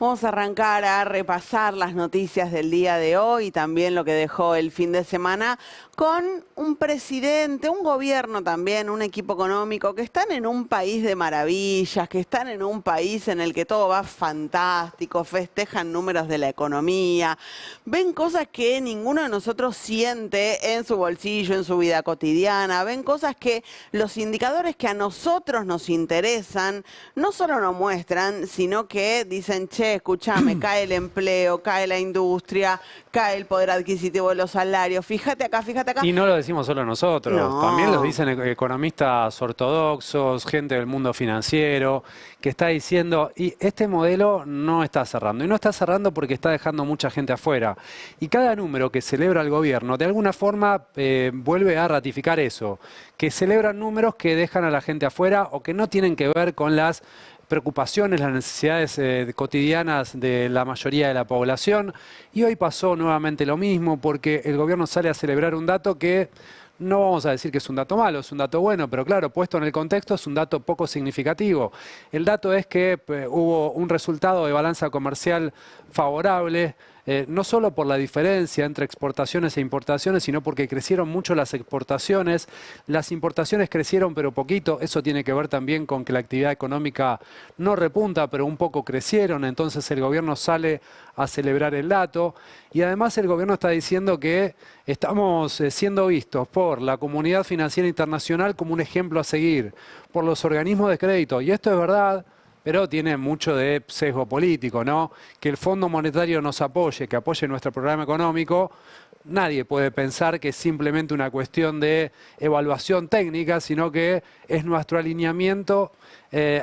Vamos a arrancar a repasar las noticias del día de hoy y también lo que dejó el fin de semana con un presidente, un gobierno también, un equipo económico que están en un país de maravillas, que están en un país en el que todo va fantástico, festejan números de la economía, ven cosas que ninguno de nosotros siente en su bolsillo, en su vida cotidiana, ven cosas que los indicadores que a nosotros nos interesan no solo nos muestran, sino que dicen, che, escúchame, cae el empleo, cae la industria, cae el poder adquisitivo de los salarios, fíjate acá, fíjate acá. Y no lo decimos solo nosotros, No. también lo dicen economistas ortodoxos, gente del mundo financiero, que está diciendo, y este modelo no está cerrando. Y no está cerrando porque está dejando mucha gente afuera. Y cada número que celebra el gobierno, de alguna forma vuelve a ratificar eso, que celebran números que dejan a la gente afuera o que no tienen que ver con las preocupaciones, las necesidades cotidianas de la mayoría de la población. Y hoy pasó nuevamente lo mismo porque el gobierno sale a celebrar un dato que no vamos a decir que es un dato malo, es un dato bueno, pero claro, puesto en el contexto es un dato poco significativo. El dato es que hubo un resultado de balanza comercial favorable, no solo por la diferencia entre exportaciones e importaciones, sino porque crecieron mucho las exportaciones. Las importaciones crecieron pero poquito, eso tiene que ver también con que la actividad económica no repunta, pero un poco crecieron, entonces el gobierno sale a celebrar el dato. Y además el gobierno está diciendo que estamos siendo vistos por la comunidad financiera internacional como un ejemplo a seguir, por los organismos de crédito. Y esto es verdad, pero tiene mucho de sesgo político, ¿no? Que el Fondo Monetario nos apoye, que apoye nuestro programa económico. Nadie puede pensar que es simplemente una cuestión de evaluación técnica, sino que es nuestro alineamiento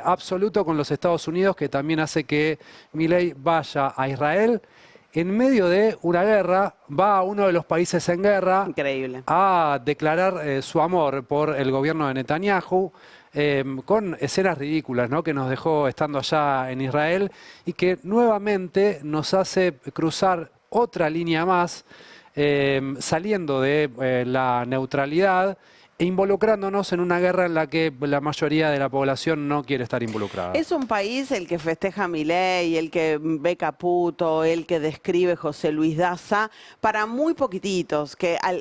absoluto con los Estados Unidos, que también hace que Milei vaya a Israel. En medio de una guerra, va a uno de los países en guerra. Increíble. A declarar su amor por el gobierno de Netanyahu, con escenas ridículas, ¿no?, que nos dejó estando allá en Israel y que nuevamente nos hace cruzar otra línea más, saliendo de la neutralidad e involucrándonos en una guerra en la que la mayoría de la población no quiere estar involucrada. Es un país el que festeja a Milei, el que ve Caputo, el que describe José Luis Daza, para muy poquititos,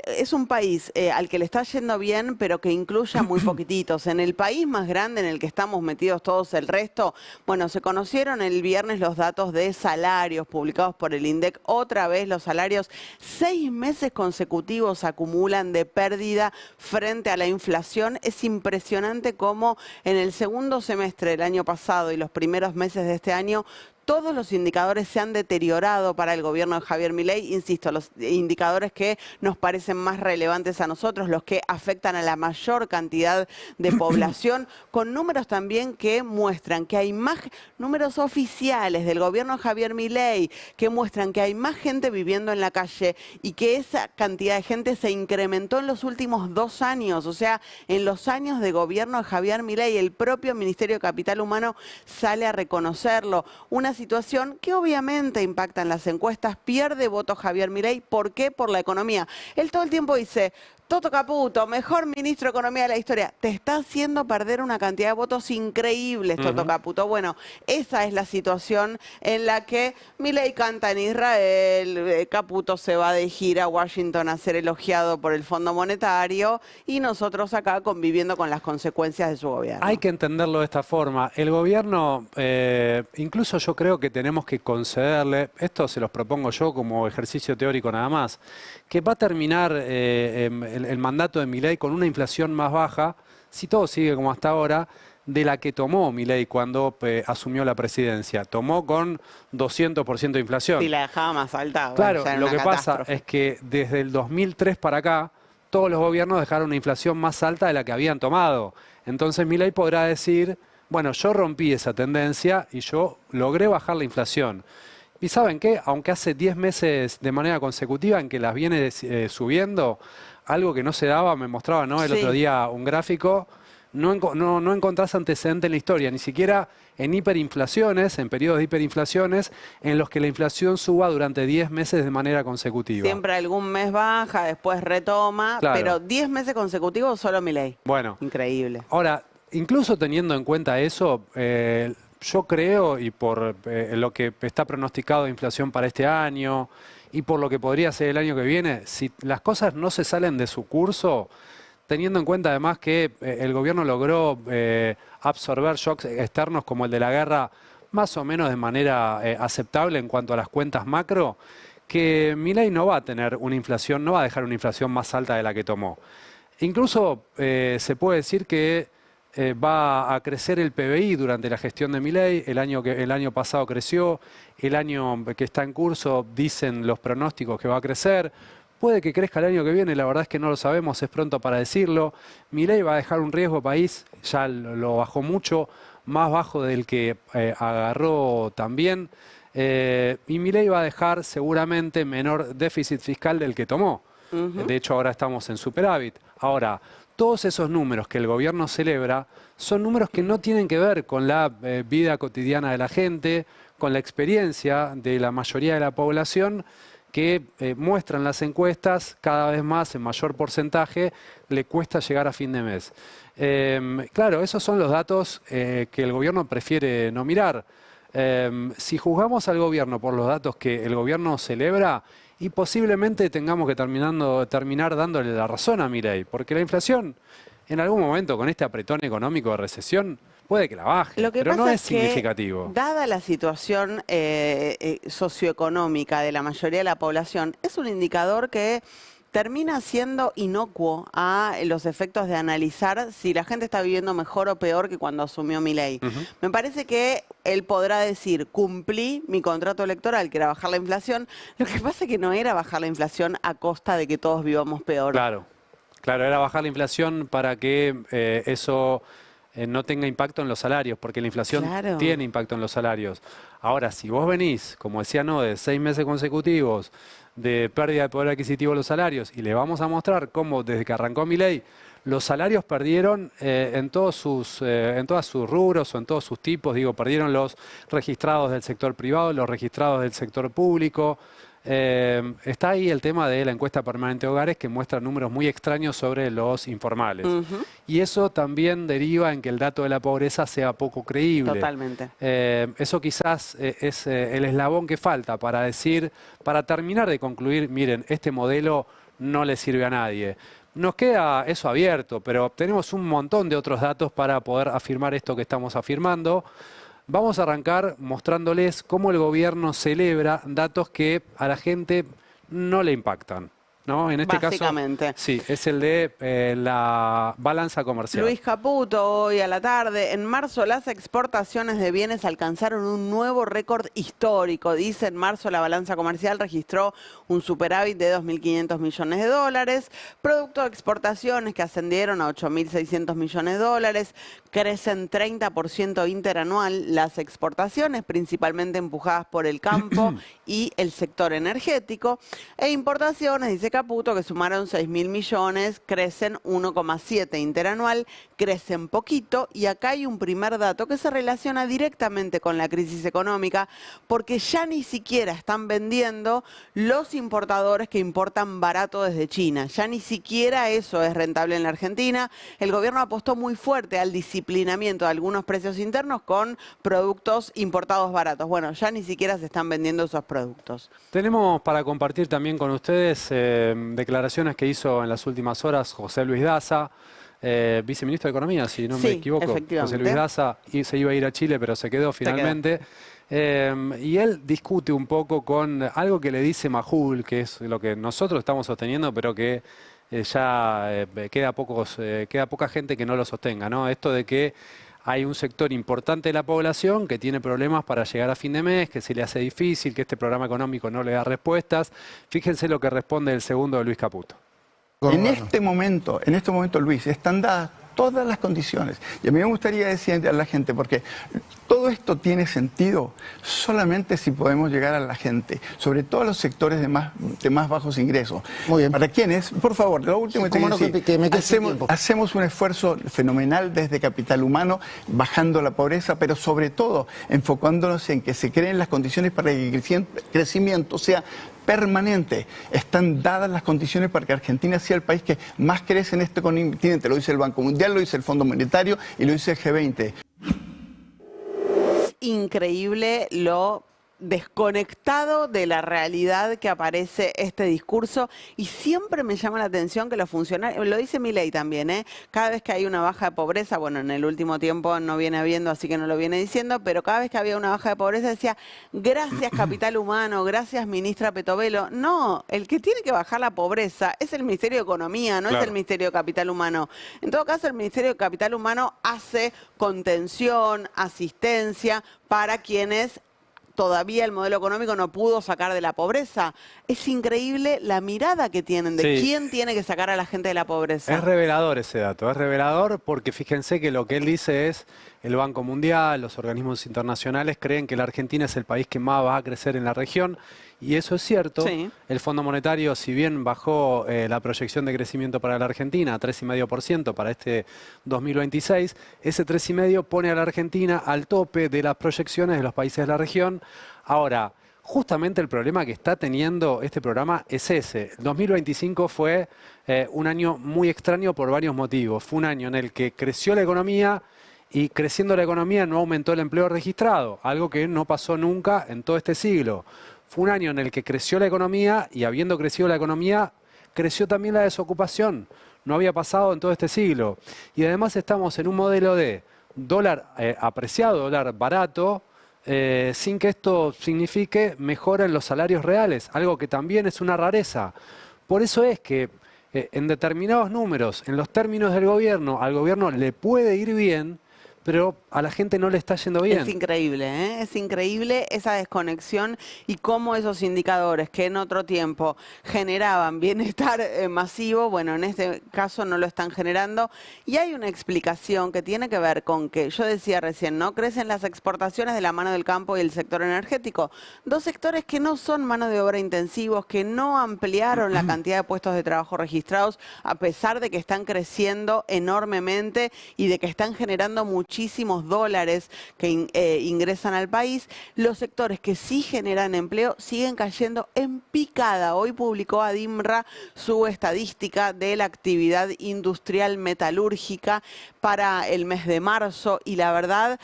es un país al que le está yendo bien, pero que incluye a muy poquititos. En el país más grande en el que estamos metidos todos el resto, bueno, se conocieron el viernes los datos de salarios publicados por el INDEC. Otra vez los salarios 6 meses consecutivos acumulan de pérdida frente a la inflación. Es impresionante cómo en el segundo semestre del año pasado y los primeros meses de este año todos los indicadores se han deteriorado para el gobierno de Javier Milei. Insisto, los indicadores que nos parecen más relevantes a nosotros, los que afectan a la mayor cantidad de población, con números también que muestran que hay más, números oficiales del gobierno de Javier Milei, que muestran que hay más gente viviendo en la calle y que esa cantidad de gente se incrementó en los últimos 2 años. O sea, en los años de gobierno de Javier Milei, el propio Ministerio de Capital Humano sale a reconocerlo. Una situación que obviamente impacta en las encuestas, pierde votos Javier Milei. ¿Por qué? Por la economía. Él todo el tiempo dice, Toto Caputo, mejor ministro de Economía de la historia. Te está haciendo perder una cantidad de votos increíbles, Toto Caputo. Bueno, esa es la situación en la que Milei canta en Israel, Caputo se va de gira a Washington a ser elogiado por el Fondo Monetario y nosotros acá conviviendo con las consecuencias de su gobierno. Hay que entenderlo de esta forma. El gobierno, incluso yo creo que tenemos que concederle, esto se los propongo yo como ejercicio teórico nada más, que va a terminar el mandato de Milei con una inflación más baja, si todo sigue como hasta ahora, de la que tomó Milei cuando asumió la presidencia. Tomó con 200% de inflación. Si la dejaba más alta, claro, bueno, lo que pasa es que desde el 2003 para acá, todos los gobiernos dejaron una inflación más alta de la que habían tomado. Entonces Milei podrá decir, bueno, yo rompí esa tendencia y yo logré bajar la inflación. Y ¿saben qué? Aunque hace 10 meses de manera consecutiva en que las viene subiendo, algo que no se daba, me mostraba, ¿no?, el otro día un gráfico, no encontrás antecedente en la historia, ni siquiera en hiperinflaciones, en periodos de hiperinflaciones, en los que la inflación suba durante 10 meses de manera consecutiva. Siempre algún mes baja, después retoma, claro, pero 10 meses consecutivos solo Milei. Bueno. Increíble. Ahora, incluso teniendo en cuenta eso, yo creo, y por lo que está pronosticado de inflación para este año, y por lo que podría ser el año que viene, si las cosas no se salen de su curso, teniendo en cuenta además que el gobierno logró absorber shocks externos como el de la guerra, más o menos de manera aceptable en cuanto a las cuentas macro, que Milei no va a tener una inflación, no va a dejar una inflación más alta de la que tomó. Incluso se puede decir que va a crecer el PBI durante la gestión de Milei. El año pasado creció, el año que está en curso dicen los pronósticos que va a crecer. Puede que crezca el año que viene, la verdad es que no lo sabemos, es pronto para decirlo. Milei va a dejar un riesgo país, ya lo bajó mucho, más bajo del que agarró también. Y Milei va a dejar seguramente menor déficit fiscal del que tomó. De hecho, ahora estamos en superávit. Ahora, todos esos números que el gobierno celebra son números que no tienen que ver con la vida cotidiana de la gente, con la experiencia de la mayoría de la población, que muestran las encuestas cada vez más, en mayor porcentaje, le cuesta llegar a fin de mes. Claro, esos son los datos que el gobierno prefiere no mirar. Si juzgamos al gobierno por los datos que el gobierno celebra, y posiblemente tengamos que terminar dándole la razón a Milei, porque la inflación, en algún momento, con este apretón económico de recesión, puede que la baje, pero no es significativo. Dada la situación socioeconómica de la mayoría de la población, es un indicador que termina siendo inocuo a los efectos de analizar si la gente está viviendo mejor o peor que cuando asumió Milei. Me parece que él podrá decir, cumplí mi contrato electoral, que era bajar la inflación. Lo que pasa es que no era bajar la inflación a costa de que todos vivamos peor. Claro, era bajar la inflación para que eso no tenga impacto en los salarios, porque la inflación tiene impacto en los salarios. Ahora, si vos venís, como decía Node, 6 meses consecutivos de pérdida de poder adquisitivo de los salarios, y le vamos a mostrar cómo desde que arrancó Milei los salarios perdieron en todas sus rubros o en todos sus tipos, perdieron los registrados del sector privado, los registrados del sector público. Está ahí el tema de la encuesta permanente de hogares, que muestra números muy extraños sobre los informales. Y eso también deriva en que el dato de la pobreza sea poco creíble. Totalmente. Eso quizás es el eslabón que falta para terminar de concluir, miren, este modelo no le sirve a nadie. Nos queda eso abierto, pero tenemos un montón de otros datos para poder afirmar esto que estamos afirmando. Vamos a arrancar mostrándoles cómo el gobierno celebra datos que a la gente no le impactan, ¿no? En este Básicamente. caso, sí, es el de la balanza comercial. Luis Caputo, hoy a la tarde. En marzo las exportaciones de bienes alcanzaron un nuevo récord histórico. Dice, en marzo la balanza comercial registró un superávit de 2.500 millones de dólares. Producto de exportaciones que ascendieron a 8.600 millones de dólares. Crecen 30% interanual las exportaciones, principalmente empujadas por el campo y el sector energético. E importaciones, dice Caputo, que sumaron 6.000 millones, crecen 1,7 interanual, crecen poquito. Y acá hay un primer dato que se relaciona directamente con la crisis económica, porque ya ni siquiera están vendiendo los importadores que importan barato desde China. Ya ni siquiera eso es rentable en la Argentina. El gobierno apostó muy fuerte al disciplinamiento de algunos precios internos con productos importados baratos. Bueno, ya ni siquiera se están vendiendo esos productos. Tenemos para compartir también con ustedes declaraciones que hizo en las últimas horas José Luis Daza, viceministro de Economía, si no me equivoco. José Luis Daza se iba a ir a Chile, pero se quedó finalmente. Y él discute un poco con algo que le dice Majul, que es lo que nosotros estamos sosteniendo, pero que queda poca gente que no lo sostenga, ¿no? Esto de que hay un sector importante de la población que tiene problemas para llegar a fin de mes, que se le hace difícil, que este programa económico no le da respuestas. Fíjense lo que responde el segundo de Luis Caputo. En este momento, Luis, están dadas todas las condiciones. Y a mí me gustaría decir a la gente, porque todo esto tiene sentido solamente si podemos llegar a la gente, sobre todo a los sectores de más bajos ingresos. Muy bien. ¿Para quiénes? Por favor, lo último sí, que te quiero decir, hacemos un esfuerzo fenomenal desde Capital Humano, bajando la pobreza, pero sobre todo enfocándonos en que se creen las condiciones para que el crecimiento sea permanente. Están dadas las condiciones para que Argentina sea el país que más crece en este continente. Lo dice el Banco Mundial, lo dice el Fondo Monetario y lo dice el G20. increíble lo desconectado de la realidad que aparece este discurso y siempre me llama la atención que los funcionarios, lo dice Milei también, cada vez que hay una baja de pobreza, bueno, en el último tiempo no viene habiendo, así que no lo viene diciendo, pero cada vez que había una baja de pobreza decía, gracias capital humano, gracias ministra Petovelo. No, el que tiene que bajar la pobreza es el Ministerio de Economía, no es el Ministerio de Capital Humano. En todo caso, el Ministerio de Capital Humano hace contención, asistencia para quienes todavía el modelo económico no pudo sacar de la pobreza. Es increíble la mirada que tienen de quién tiene que sacar a la gente de la pobreza. Es revelador ese dato, es revelador porque fíjense que lo que él dice es el Banco Mundial, los organismos internacionales creen que la Argentina es el país que más va a crecer en la región y eso es cierto. Sí. El Fondo Monetario, si bien bajó la proyección de crecimiento para la Argentina a 3,5% para este 2026, ese 3,5% pone a la Argentina al tope de las proyecciones de los países de la región. Ahora, justamente el problema que está teniendo este programa es ese. El 2025 fue un año muy extraño por varios motivos. Fue un año en el que creció la economía y creciendo la economía no aumentó el empleo registrado, algo que no pasó nunca en todo este siglo. Fue un año en el que creció la economía y habiendo crecido la economía, creció también la desocupación. No había pasado en todo este siglo. Y además estamos en un modelo de dólar apreciado, dólar barato, sin que esto signifique mejora en los salarios reales, algo que también es una rareza. Por eso es que en determinados números, en los términos del gobierno, al gobierno le puede ir bien, pero a la gente no le está yendo bien. Es increíble, ¿eh? Es increíble esa desconexión y cómo esos indicadores que en otro tiempo generaban bienestar masivo, bueno, en este caso no lo están generando. Y hay una explicación que tiene que ver con que, yo decía recién, ¿no? Crecen las exportaciones de la mano del campo y el sector energético. Dos sectores que no son mano de obra intensivos, que no ampliaron la cantidad de puestos de trabajo registrados, a pesar de que están creciendo enormemente y de que están generando muchísimos dólares que ingresan al país. Los sectores que sí generan empleo siguen cayendo en picada. Hoy publicó Adimra su estadística de la actividad industrial metalúrgica para el mes de marzo y la verdad,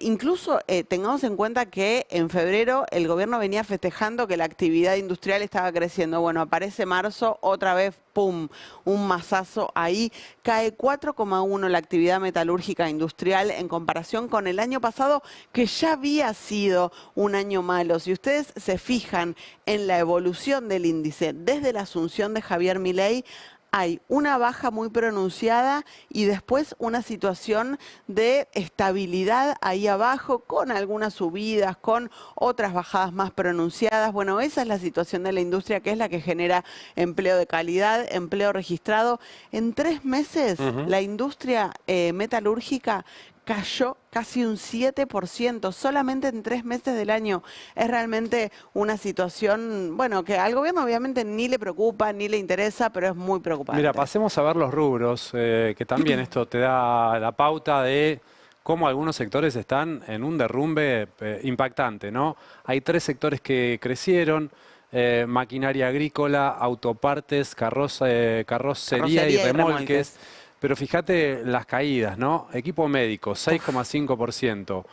incluso tengamos en cuenta que en febrero el gobierno venía festejando que la actividad industrial estaba creciendo. Bueno, aparece marzo, otra vez, ¡pum!, un mazazo ahí. Cae 4,1 la actividad metalúrgica industrial en comparación con el año pasado, que ya había sido un año malo. Si ustedes se fijan en la evolución del índice desde la asunción de Javier Milei, hay una baja muy pronunciada y después una situación de estabilidad ahí abajo, con algunas subidas, con otras bajadas más pronunciadas. Bueno, esa es la situación de la industria, que es la que genera empleo de calidad, empleo registrado. En 3 meses, la industria metalúrgica cayó casi un 7%, solamente en 3 meses del año. Es realmente una situación, bueno, que al gobierno obviamente ni le preocupa, ni le interesa, pero es muy preocupante. Mira, pasemos a ver los rubros, que también esto te da la pauta de cómo algunos sectores están en un derrumbe impactante, ¿no? Hay 3 sectores que crecieron: maquinaria agrícola, autopartes, carrocería y remolques. Pero fíjate las caídas, ¿no? Equipo médico, 6,5%.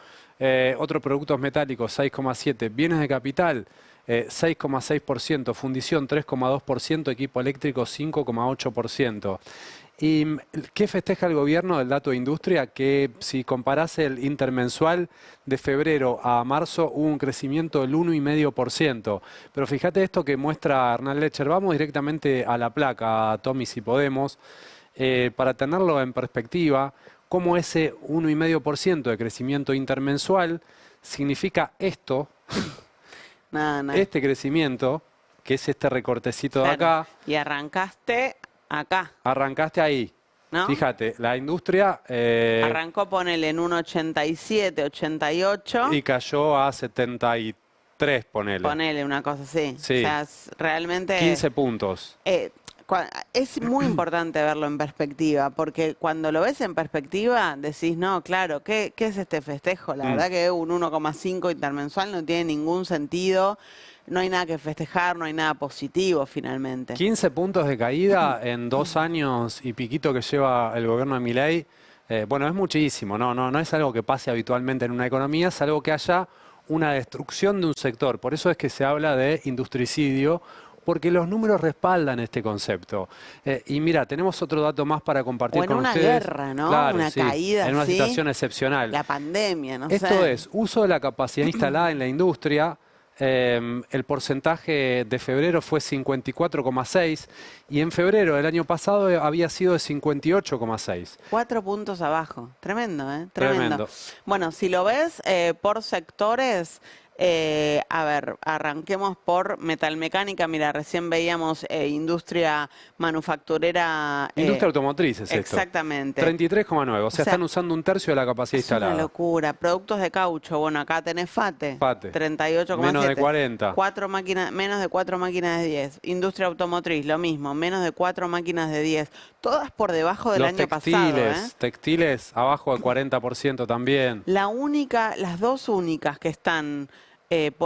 Otros productos metálicos, 6,7%. Bienes de capital, 6,6%. Fundición, 3,2%. Equipo eléctrico, 5,8%. ¿Y qué festeja el gobierno del dato de industria? Que si comparás el intermensual de febrero a marzo hubo un crecimiento del 1,5%. Pero fíjate esto que muestra Hernán Lecher. Vamos directamente a la placa, Tommy, si podemos. Para tenerlo en perspectiva, cómo ese 1,5% de crecimiento intermensual significa esto, este crecimiento, que es este recortecito de acá. Y arrancaste acá. Arrancaste ahí. ¿No? Fíjate, la industria... arrancó, ponele, en 1,87, 88. Y cayó a 73, ponele. Ponele, una cosa así. Sí. O sea, realmente... 15 puntos. Es muy importante verlo en perspectiva, porque cuando lo ves en perspectiva decís, no, claro, ¿qué es este festejo? La verdad que un 1,5 intermensual no tiene ningún sentido, no hay nada que festejar, no hay nada positivo finalmente. 15 puntos de caída en 2 años y piquito que lleva el gobierno de Milei, Bueno, es muchísimo, no es algo que pase habitualmente en una economía, es algo que haya una destrucción de un sector. Por eso es que se habla de industricidio, porque los números respaldan este concepto. Y mira, tenemos otro dato más para compartir con ustedes. O en una guerra, ¿no? Claro, una sí, caída en una así. situación excepcional. La pandemia, no sé. Esto es, uso de la capacidad instalada en la industria. El porcentaje de febrero fue 54,6 y en febrero del año pasado había sido de 58,6. 4 puntos abajo. Tremendo, ¿eh? Tremendo. Bueno, si lo ves por sectores, a ver, arranquemos por metalmecánica. Mira, recién veíamos industria manufacturera. Industria automotriz es esto. Exactamente. 33,9, o sea, están usando un tercio de la capacidad instalada. Es una locura. Productos de caucho, bueno, acá tenés FATE. FATE. 38,7. Menos de 40. Menos de 4 máquinas de 10. Industria automotriz, lo mismo, menos de 4 máquinas de 10. Todas por debajo del año pasado. Textiles abajo del 40% también. Las dos únicas que están...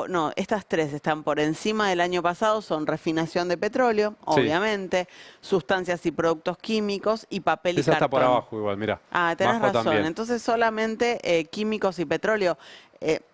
no, estas tres están por encima del año pasado, son refinación de petróleo, obviamente, sustancias y productos químicos y papel y cartón. Esa está por abajo igual, mira. Ah, tenés razón. También. Entonces solamente químicos y petróleo.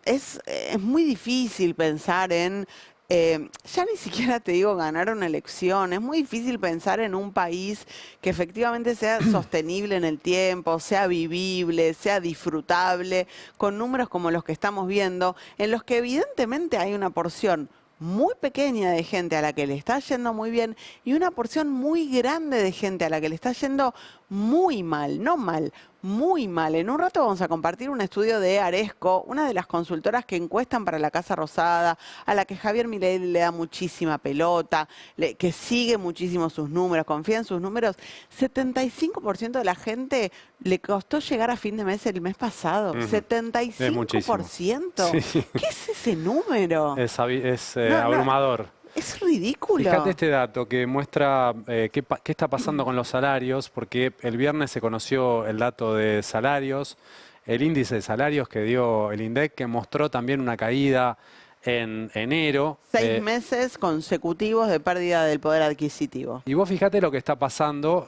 Es muy difícil pensar en... ya ni siquiera te digo ganar una elección, es muy difícil pensar en un país que efectivamente sea sostenible en el tiempo, sea vivible, sea disfrutable, con números como los que estamos viendo, en los que evidentemente hay una porción muy pequeña de gente a la que le está yendo muy bien y una porción muy grande de gente a la que le está yendo muy mal, no mal, muy mal. En un rato vamos a compartir un estudio de Aresco, una de las consultoras que encuestan para la Casa Rosada, a la que Javier Milei le da muchísima pelota, que sigue muchísimo sus números, confía en sus números. 75% de la gente le costó llegar a fin de mes el mes pasado. 75%. Sí. ¿Qué es ese número? Es abrumador. Es ridículo. Fíjate este dato que muestra qué está pasando con los salarios, porque el viernes se conoció el dato de salarios, el índice de salarios que dio el INDEC, que mostró también una caída en enero. 6 meses consecutivos de pérdida del poder adquisitivo. Y vos fíjate lo que está pasando,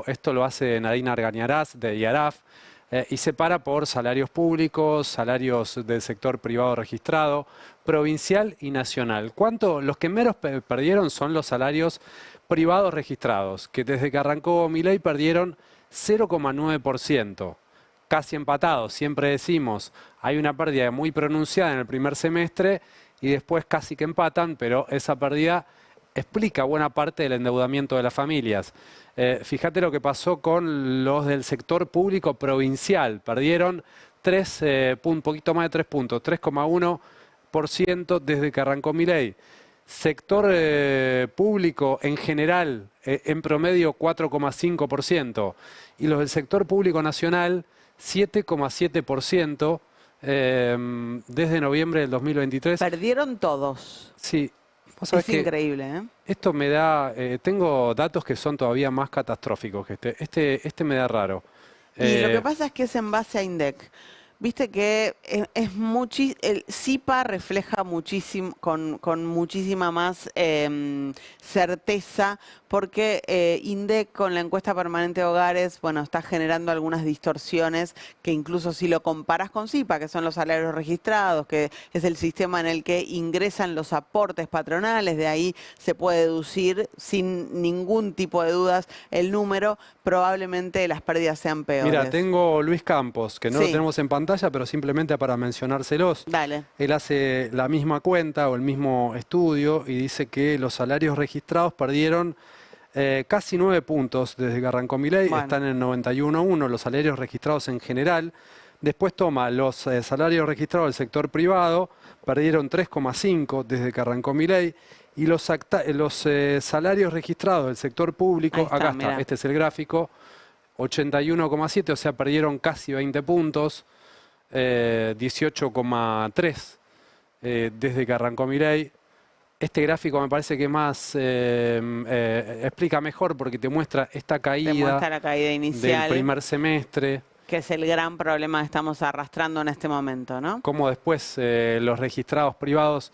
esto lo hace Nadine Argañarás de IARAF, y separa por salarios públicos, salarios del sector privado registrado, provincial y nacional. Los que menos perdieron son los salarios privados registrados, que desde que arrancó Milei perdieron 0,9%. Casi empatados, siempre decimos, hay una pérdida muy pronunciada en el primer semestre y después casi que empatan, pero esa pérdida explica buena parte del endeudamiento de las familias. Fíjate lo que pasó con los del sector público provincial. Perdieron poquito más de 3 puntos, 3,1% desde que arrancó Milei. Sector público en general, en promedio 4,5%. Y los del sector público nacional, 7,7% desde noviembre del 2023. Perdieron todos. Sí. Es increíble, ¿eh? Esto me da... tengo datos que son todavía más catastróficos que este me da raro. Y lo que pasa es que es en base a INDEC. Viste que el CIPA refleja muchísimo, con muchísima más certeza, porque INDEC con la encuesta permanente de hogares, bueno, está generando algunas distorsiones que incluso si lo comparas con CIPA, que son los salarios registrados, que es el sistema en el que ingresan los aportes patronales, de ahí se puede deducir sin ningún tipo de dudas el número, probablemente las pérdidas sean peores. Mira, tengo Luis Campos, que no lo tenemos en pantalla, pero simplemente para mencionárselos. Dale. Él hace la misma cuenta o el mismo estudio y dice que los salarios registrados perdieron casi 9 puntos desde que arrancó Milei, están en 91,1 los salarios registrados en general. Después toma los salarios registrados del sector privado, perdieron 3,5 desde que arrancó Milei. Y los salarios registrados del sector público, acá está, este es el gráfico, 81,7, o sea, perdieron casi 20 puntos, 18,3 desde que arrancó Milei. Este gráfico me parece que más explica mejor porque te muestra esta caída, la caída inicial del primer semestre. Que es el gran problema que estamos arrastrando en este momento, ¿no? Cómo después los registrados privados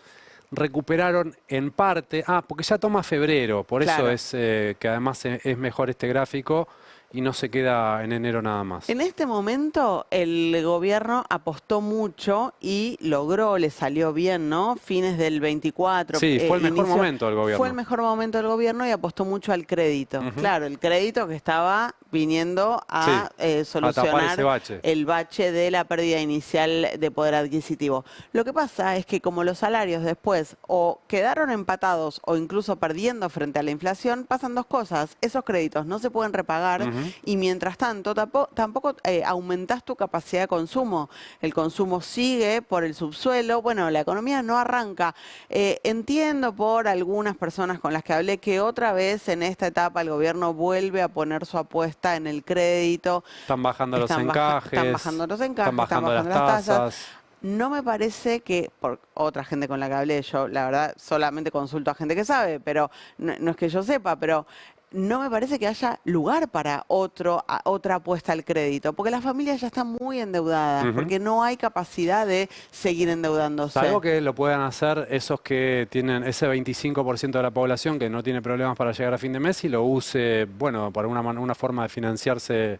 recuperaron en parte, porque ya toma febrero, por eso es que además es mejor este gráfico y no se queda en enero nada más. En este momento el gobierno apostó mucho y logró, le salió bien, ¿no? Fines del 24. Sí, fue el mejor momento del gobierno. Fue el mejor momento del gobierno y apostó mucho al crédito. Claro, el crédito que estaba viniendo a solucionar el bache de la pérdida inicial de poder adquisitivo. Lo que pasa es que como los salarios después o quedaron empatados o incluso perdiendo frente a la inflación, pasan dos cosas. Esos créditos no se pueden repagar y mientras tanto tampoco aumentás tu capacidad de consumo. El consumo sigue por el subsuelo. Bueno, la economía no arranca. Entiendo por algunas personas con las que hablé que otra vez en esta etapa el gobierno vuelve a poner su apuesta en el crédito. Están bajando los encajes. Están bajando los encajes, están bajando las tasas. No me parece que, por otra gente con la que hablé, yo la verdad solamente consulto a gente que sabe, pero no es que yo sepa, pero no me parece que haya lugar para otra apuesta al crédito, porque las familias ya están muy endeudadas, porque no hay capacidad de seguir endeudándose. Algo que lo puedan hacer esos que tienen ese 25% de la población que no tiene problemas para llegar a fin de mes y lo use, bueno, para una forma de financiarse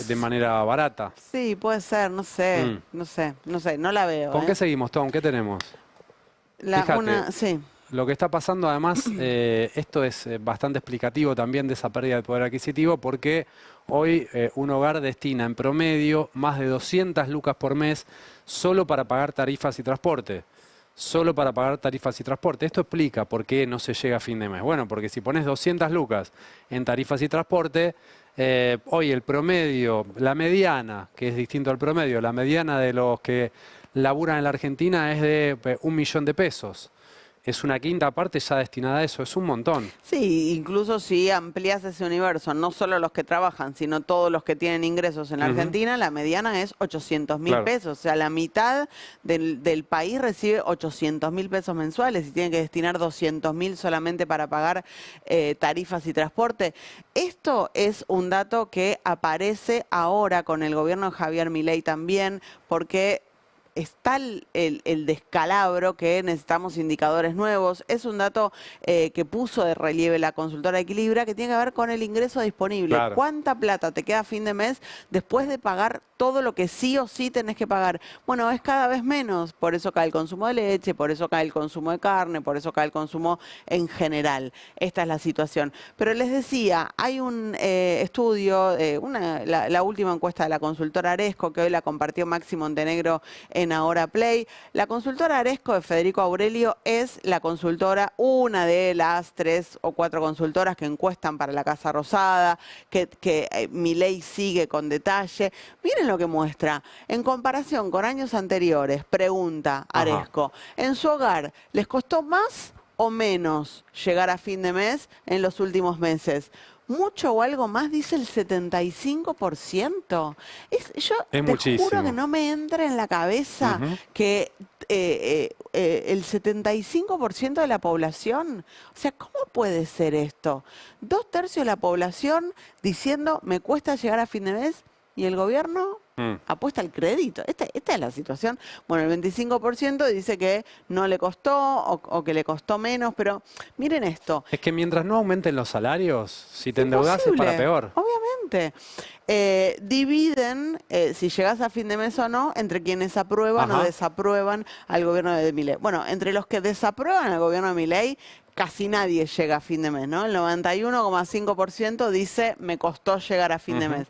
de manera barata. Sí, puede ser, no sé, no la veo. ¿Con qué seguimos, Tom? ¿Qué tenemos? Sí. Lo que está pasando, además, esto es bastante explicativo también de esa pérdida de poder adquisitivo, porque hoy un hogar destina en promedio más de 200 lucas por mes solo para pagar tarifas y transporte. Solo para pagar tarifas y transporte. Esto explica por qué no se llega a fin de mes. Bueno, porque si pones 200 lucas en tarifas y transporte, hoy el promedio, la mediana, que es distinto al promedio, la mediana de los que laburan en la Argentina es de 1 millón de pesos. Es una quinta parte ya destinada a eso, es un montón. Sí, incluso si amplías ese universo, no solo los que trabajan, sino todos los que tienen ingresos en la Argentina, la mediana es 800.000 pesos. O sea, la mitad del país recibe 800.000 pesos mensuales y tiene que destinar 200.000 solamente para pagar tarifas y transporte. Esto es un dato que aparece ahora con el gobierno de Javier Milei también, porque está el descalabro que necesitamos indicadores nuevos. Es un dato que puso de relieve la consultora Equilibra que tiene que ver con el ingreso disponible. Claro. ¿Cuánta plata te queda a fin de mes después de pagar todo lo que sí o sí tenés que pagar? Bueno, es cada vez menos. Por eso cae el consumo de leche, por eso cae el consumo de carne, por eso cae el consumo en general. Esta es la situación. Pero les decía, hay un estudio, la última encuesta de la consultora Aresco, que hoy la compartió Maxi Montenegro en Ahora Play. La consultora Aresco de Federico Aurelio es la consultora, una de las 3 o 4 consultoras que encuestan para la Casa Rosada, que Milei sigue con detalle. Miren lo que muestra. En comparación con años anteriores, pregunta Aresco, ¿en su hogar les costó más o menos llegar a fin de mes en los últimos meses? Mucho o algo más, dice el 75%. Yo te muchísimo. juro que no me entra en la cabeza que el 75% de la población, o sea, ¿cómo puede ser esto? 2/3 de la población diciendo me cuesta llegar a fin de mes y el gobierno apuesta al crédito. Esta es la situación. Bueno, el 25% dice que no le costó o que le costó menos, pero miren esto. Es que mientras no aumenten los salarios, si te endeudás es para peor. Obviamente. Dividen, si llegás a fin de mes o no, entre quienes aprueban o desaprueban al gobierno de Milei. Bueno, entre los que desaprueban al gobierno de Milei, casi nadie llega a fin de mes, ¿no? El 91,5% dice me costó llegar a fin de mes.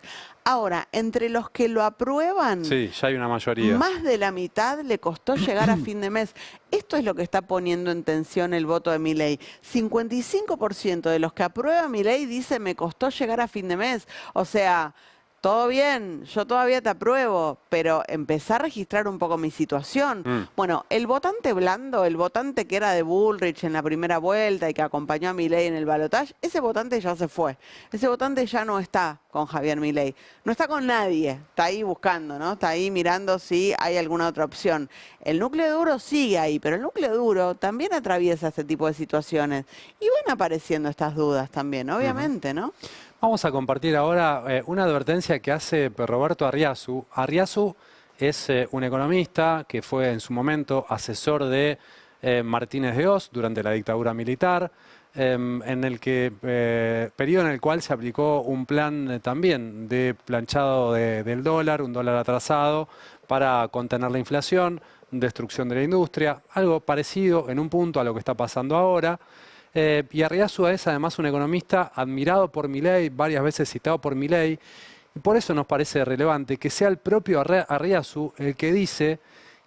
Ahora, entre los que lo aprueban, sí, ya hay una mayoría. Más de la mitad le costó llegar a fin de mes. Esto es lo que está poniendo en tensión el voto de Milei. 55% de los que aprueban Milei dice me costó llegar a fin de mes. O sea, todo bien, yo todavía te apruebo, pero empecé a registrar un poco mi situación. Bueno, el votante blando, el votante que era de Bullrich en la primera vuelta y que acompañó a Milei en el balotaje, ese votante ya se fue. Ese votante ya no está con Javier Milei. No está con nadie, está ahí buscando, ¿no? Está ahí mirando si hay alguna otra opción. El núcleo duro sigue ahí, pero el núcleo duro también atraviesa este tipo de situaciones. Y van apareciendo estas dudas también, obviamente, ¿no? Vamos a compartir ahora una advertencia que hace Roberto Arriazu. Arriazu es un economista que fue en su momento asesor de Martínez de Oz durante la dictadura militar, periodo en el cual se aplicó un plan también de planchado del dólar, un dólar atrasado para contener la inflación, destrucción de la industria, algo parecido en un punto a lo que está pasando ahora. Y Arriazu es además un economista admirado por Milei, varias veces citado por Milei, y por eso nos parece relevante que sea el propio Arriazu el que dice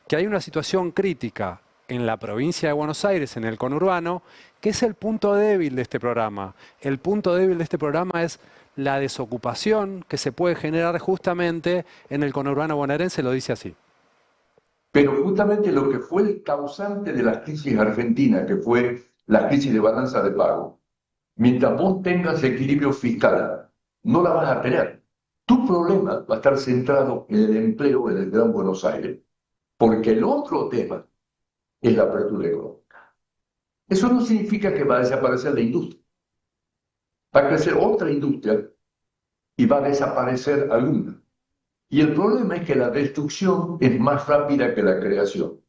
que hay una situación crítica en la provincia de Buenos Aires, en el conurbano, que es el punto débil de este programa. El punto débil de este programa es la desocupación que se puede generar justamente en el conurbano bonaerense, lo dice así. Pero justamente lo que fue el causante de la crisis argentina, que fue la crisis de balanza de pago, mientras vos tengas equilibrio fiscal, no la vas a tener. Tu problema va a estar centrado en el empleo en el Gran Buenos Aires, porque el otro tema es la apertura económica. Eso no significa que va a desaparecer la industria. Va a crecer otra industria y va a desaparecer alguna. Y el problema es que la destrucción es más rápida que la creación.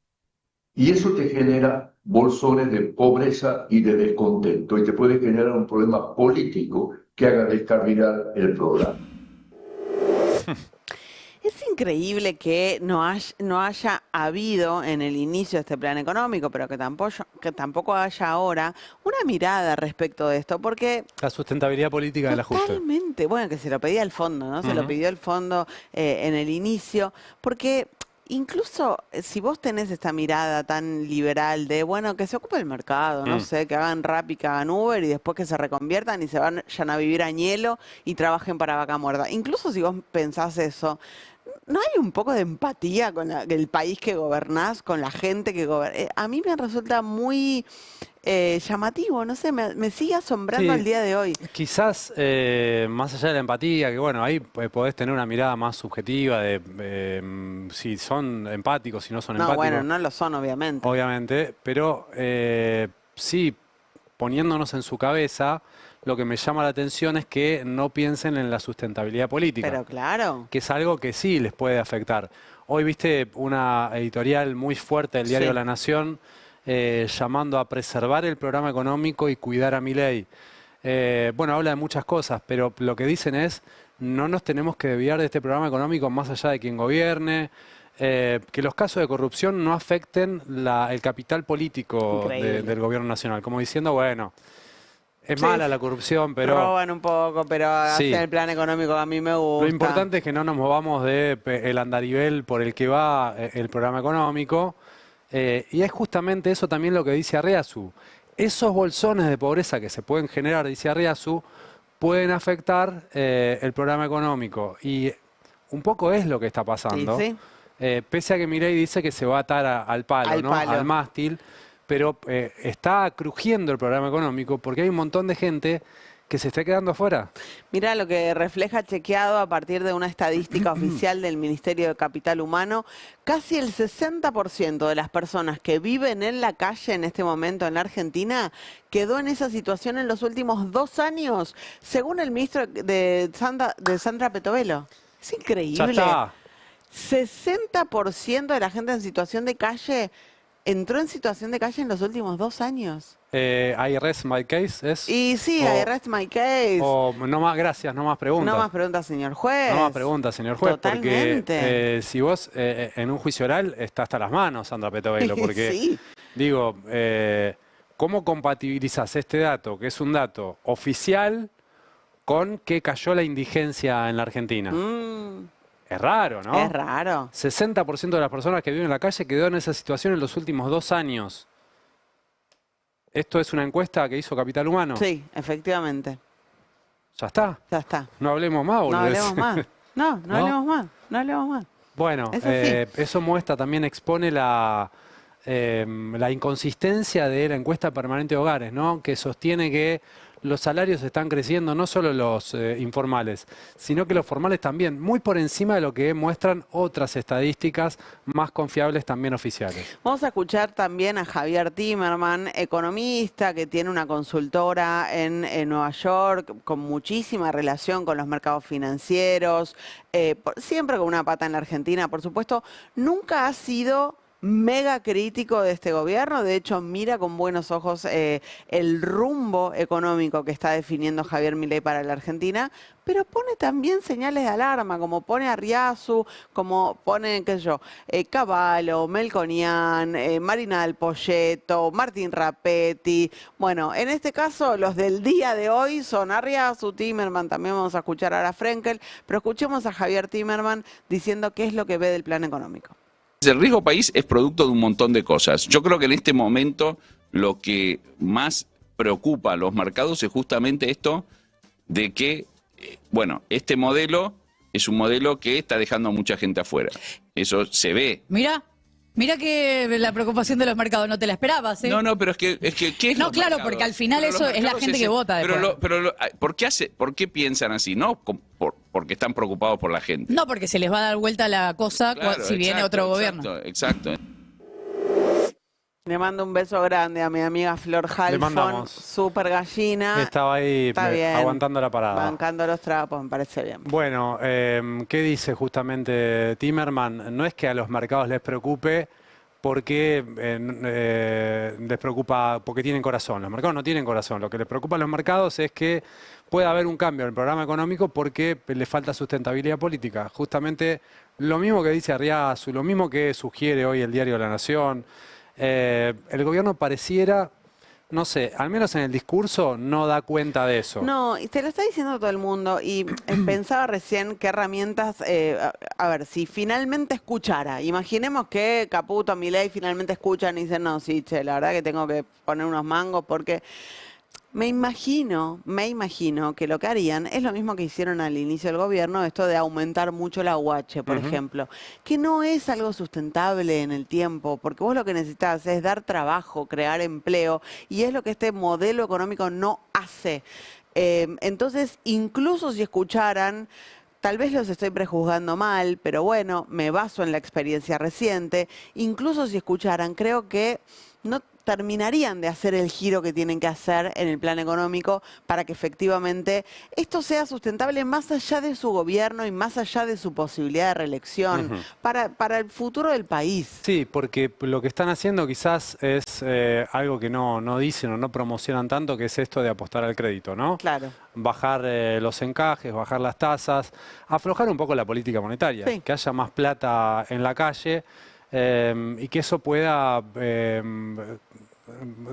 Y eso te genera bolsones de pobreza y de descontento y te puede generar un problema político que haga descarrilar el programa. Es increíble que no haya habido en el inicio de este plan económico, pero que tampoco haya ahora una mirada respecto de esto, porque... La sustentabilidad política del ajuste. Totalmente. Bueno, que se lo pedía el fondo, ¿no? Se lo pidió el fondo en el inicio, porque... Incluso si vos tenés esta mirada tan liberal de, bueno, que se ocupe el mercado, no sé, que hagan Rappi, que hagan Uber y después que se reconviertan y se vayan a vivir a Añelo y trabajen para Vaca Muerta. Incluso si vos pensás eso, ¿no hay un poco de empatía con el país que gobernás, con la gente que gobernás? A mí me resulta muy llamativo, no sé, me sigue asombrando al día de hoy. Quizás, más allá de la empatía, que bueno, ahí podés tener una mirada más subjetiva de si son empáticos, si no son empáticos. No, bueno, no lo son, obviamente. Obviamente, pero sí, poniéndonos en su cabeza, lo que me llama la atención es que no piensen en la sustentabilidad política. Pero claro. Que es algo que sí les puede afectar. Hoy viste una editorial muy fuerte del diario La Nación llamando a preservar el programa económico y cuidar a Milei. Bueno, habla de muchas cosas, pero lo que dicen es no nos tenemos que desviar de este programa económico más allá de quien gobierne, que los casos de corrupción no afecten el capital político del gobierno nacional, como diciendo, bueno, es mala la corrupción, pero... Roban un poco, pero hacen el plan económico a mí me gusta. Lo importante es que no nos movamos del andarivel por el que va el programa económico, y es justamente eso también lo que dice Arriazu. Esos bolsones de pobreza que se pueden generar, dice Arriazu, pueden afectar el programa económico. Y un poco es lo que está pasando. Sí. Pese a que Milei dice que se va a atar al palo, ¿no? Al mástil, pero está crujiendo el programa económico porque hay un montón de gente que se está quedando afuera. Mira lo que refleja chequeado a partir de una estadística oficial del Ministerio de Capital Humano. Casi el 60% de las personas que viven en la calle en este momento en la Argentina quedó en esa situación en los últimos 2 años, según el ministro de Sandra Petovelo. Es increíble. Ya está. 60% de la gente en situación de calle entró en situación de calle en los últimos 2 años. I rest my case, ¿es? Y sí, I rest my case. O no más, gracias, no más preguntas. No más preguntas, señor juez. No más preguntas, señor juez. Totalmente. Porque si vos en un juicio oral está hasta las manos, Sandra Petovelo, porque sí. Digo, ¿cómo compatibilizás este dato, que es un dato oficial, con que cayó la indigencia en la Argentina? Es raro, ¿no? Es raro. 60% de las personas que viven en la calle quedó en esa situación en los últimos 2 años. ¿Esto es una encuesta que hizo Capital Humano? Sí, efectivamente. ¿Ya está? Ya está. No hablemos más, boludo. No hablemos más. No hablemos más. No hablemos más. Bueno, eso muestra, también expone la inconsistencia de la encuesta permanente de hogares, ¿no? Que sostiene que los salarios están creciendo, no solo los informales, sino que los formales también, muy por encima de lo que muestran otras estadísticas más confiables también oficiales. Vamos a escuchar también a Javier Timerman, economista que tiene una consultora en Nueva York con muchísima relación con los mercados financieros, siempre con una pata en la Argentina, por supuesto. Nunca ha sido mega crítico de este gobierno. De hecho, mira con buenos ojos el rumbo económico que está definiendo Javier Milei para la Argentina, pero pone también señales de alarma, como pone Arriazu, como pone, qué sé yo, Cavallo, Melconian, Marina del Poyeto, Martín Rapetti. Bueno, en este caso, los del día de hoy son Arriazu, Timerman, también vamos a escuchar ahora a Frenkel, pero escuchemos a Javier Timerman diciendo qué es lo que ve del plan económico. El riesgo país es producto de un montón de cosas. Yo creo que en este momento lo que más preocupa a los mercados es justamente esto de que, bueno, este modelo es un modelo que está dejando a mucha gente afuera. Eso se ve. Mira que la preocupación de los mercados no te la esperabas, ¿eh? No, pero es que ¿qué es No, los claro, mercados? porque al final Pero eso los es la mercados gente que vota después. Pero ¿por qué piensan así? No porque están preocupados por la gente. No, porque se les va a dar vuelta la cosa Claro, si viene otro gobierno. Exacto. Le mando un beso grande a mi amiga Flor Halfon, mandamos. súper gallina. Estaba ahí Está bien, aguantando la parada. bancando los trapos, me parece bien. Bueno, ¿qué dice justamente Timerman? No es que a los mercados les preocupe porque les preocupa porque tienen corazón. Los mercados no tienen corazón. Lo que les preocupa a los mercados es que pueda haber un cambio en el programa económico porque le falta sustentabilidad política. Justamente lo mismo que dice Arriazu, lo mismo que sugiere hoy el diario La Nación. El gobierno pareciera, no sé, al menos en el discurso no da cuenta de eso. No, y te lo está diciendo todo el mundo y pensaba recién qué herramientas, a ver, si finalmente escuchara, imaginemos que Caputo, Milei finalmente escuchan y dicen, no, sí, che, la verdad que tengo que poner unos mangos porque... Me imagino que lo que harían es lo mismo que hicieron al inicio del gobierno, esto de aumentar mucho la UH, por ejemplo, que no es algo sustentable en el tiempo, porque vos lo que necesitas es dar trabajo, crear empleo, y es lo que este modelo económico no hace. Entonces, incluso si escucharan... Tal vez los estoy prejuzgando mal, pero bueno, me baso en la experiencia reciente. Incluso si escucharan, creo que no terminarían de hacer el giro que tienen que hacer en el plan económico para que efectivamente esto sea sustentable más allá de su gobierno y más allá de su posibilidad de reelección, para el futuro del país. Sí, porque lo que están haciendo quizás es algo que no dicen o no promocionan tanto, que es esto de apostar al crédito, ¿no? Claro. Bajar los encajes, bajar las tasas, aflojar un poco la política monetaria, Sí. que haya más plata en la calle y que eso pueda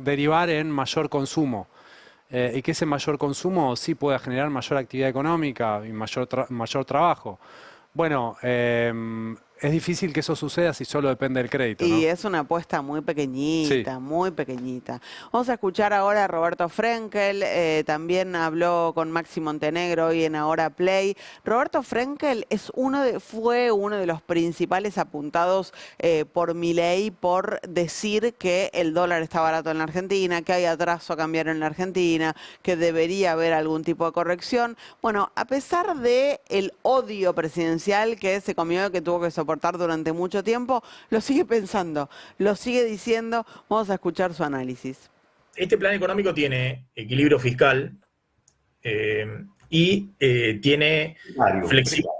derivar en mayor consumo. Y que ese mayor consumo sí pueda generar mayor actividad económica y mayor trabajo. Bueno, es difícil que eso suceda si solo depende del crédito, ¿no? Y es una apuesta muy pequeñita, Sí. muy pequeñita. Vamos a escuchar ahora a Roberto Frenkel, también habló con Maxi Montenegro hoy en Ahora Play. Roberto Frenkel fue uno de los principales apuntados por Milei por decir que el dólar está barato en la Argentina, que hay atraso a cambiar en la Argentina, que debería haber algún tipo de corrección. Bueno, a pesar de el odio presidencial que se comió, que tuvo que soportar durante mucho tiempo, lo sigue pensando, lo sigue diciendo. Vamos a escuchar su análisis. Este plan económico tiene equilibrio fiscal y tiene flexibilidad.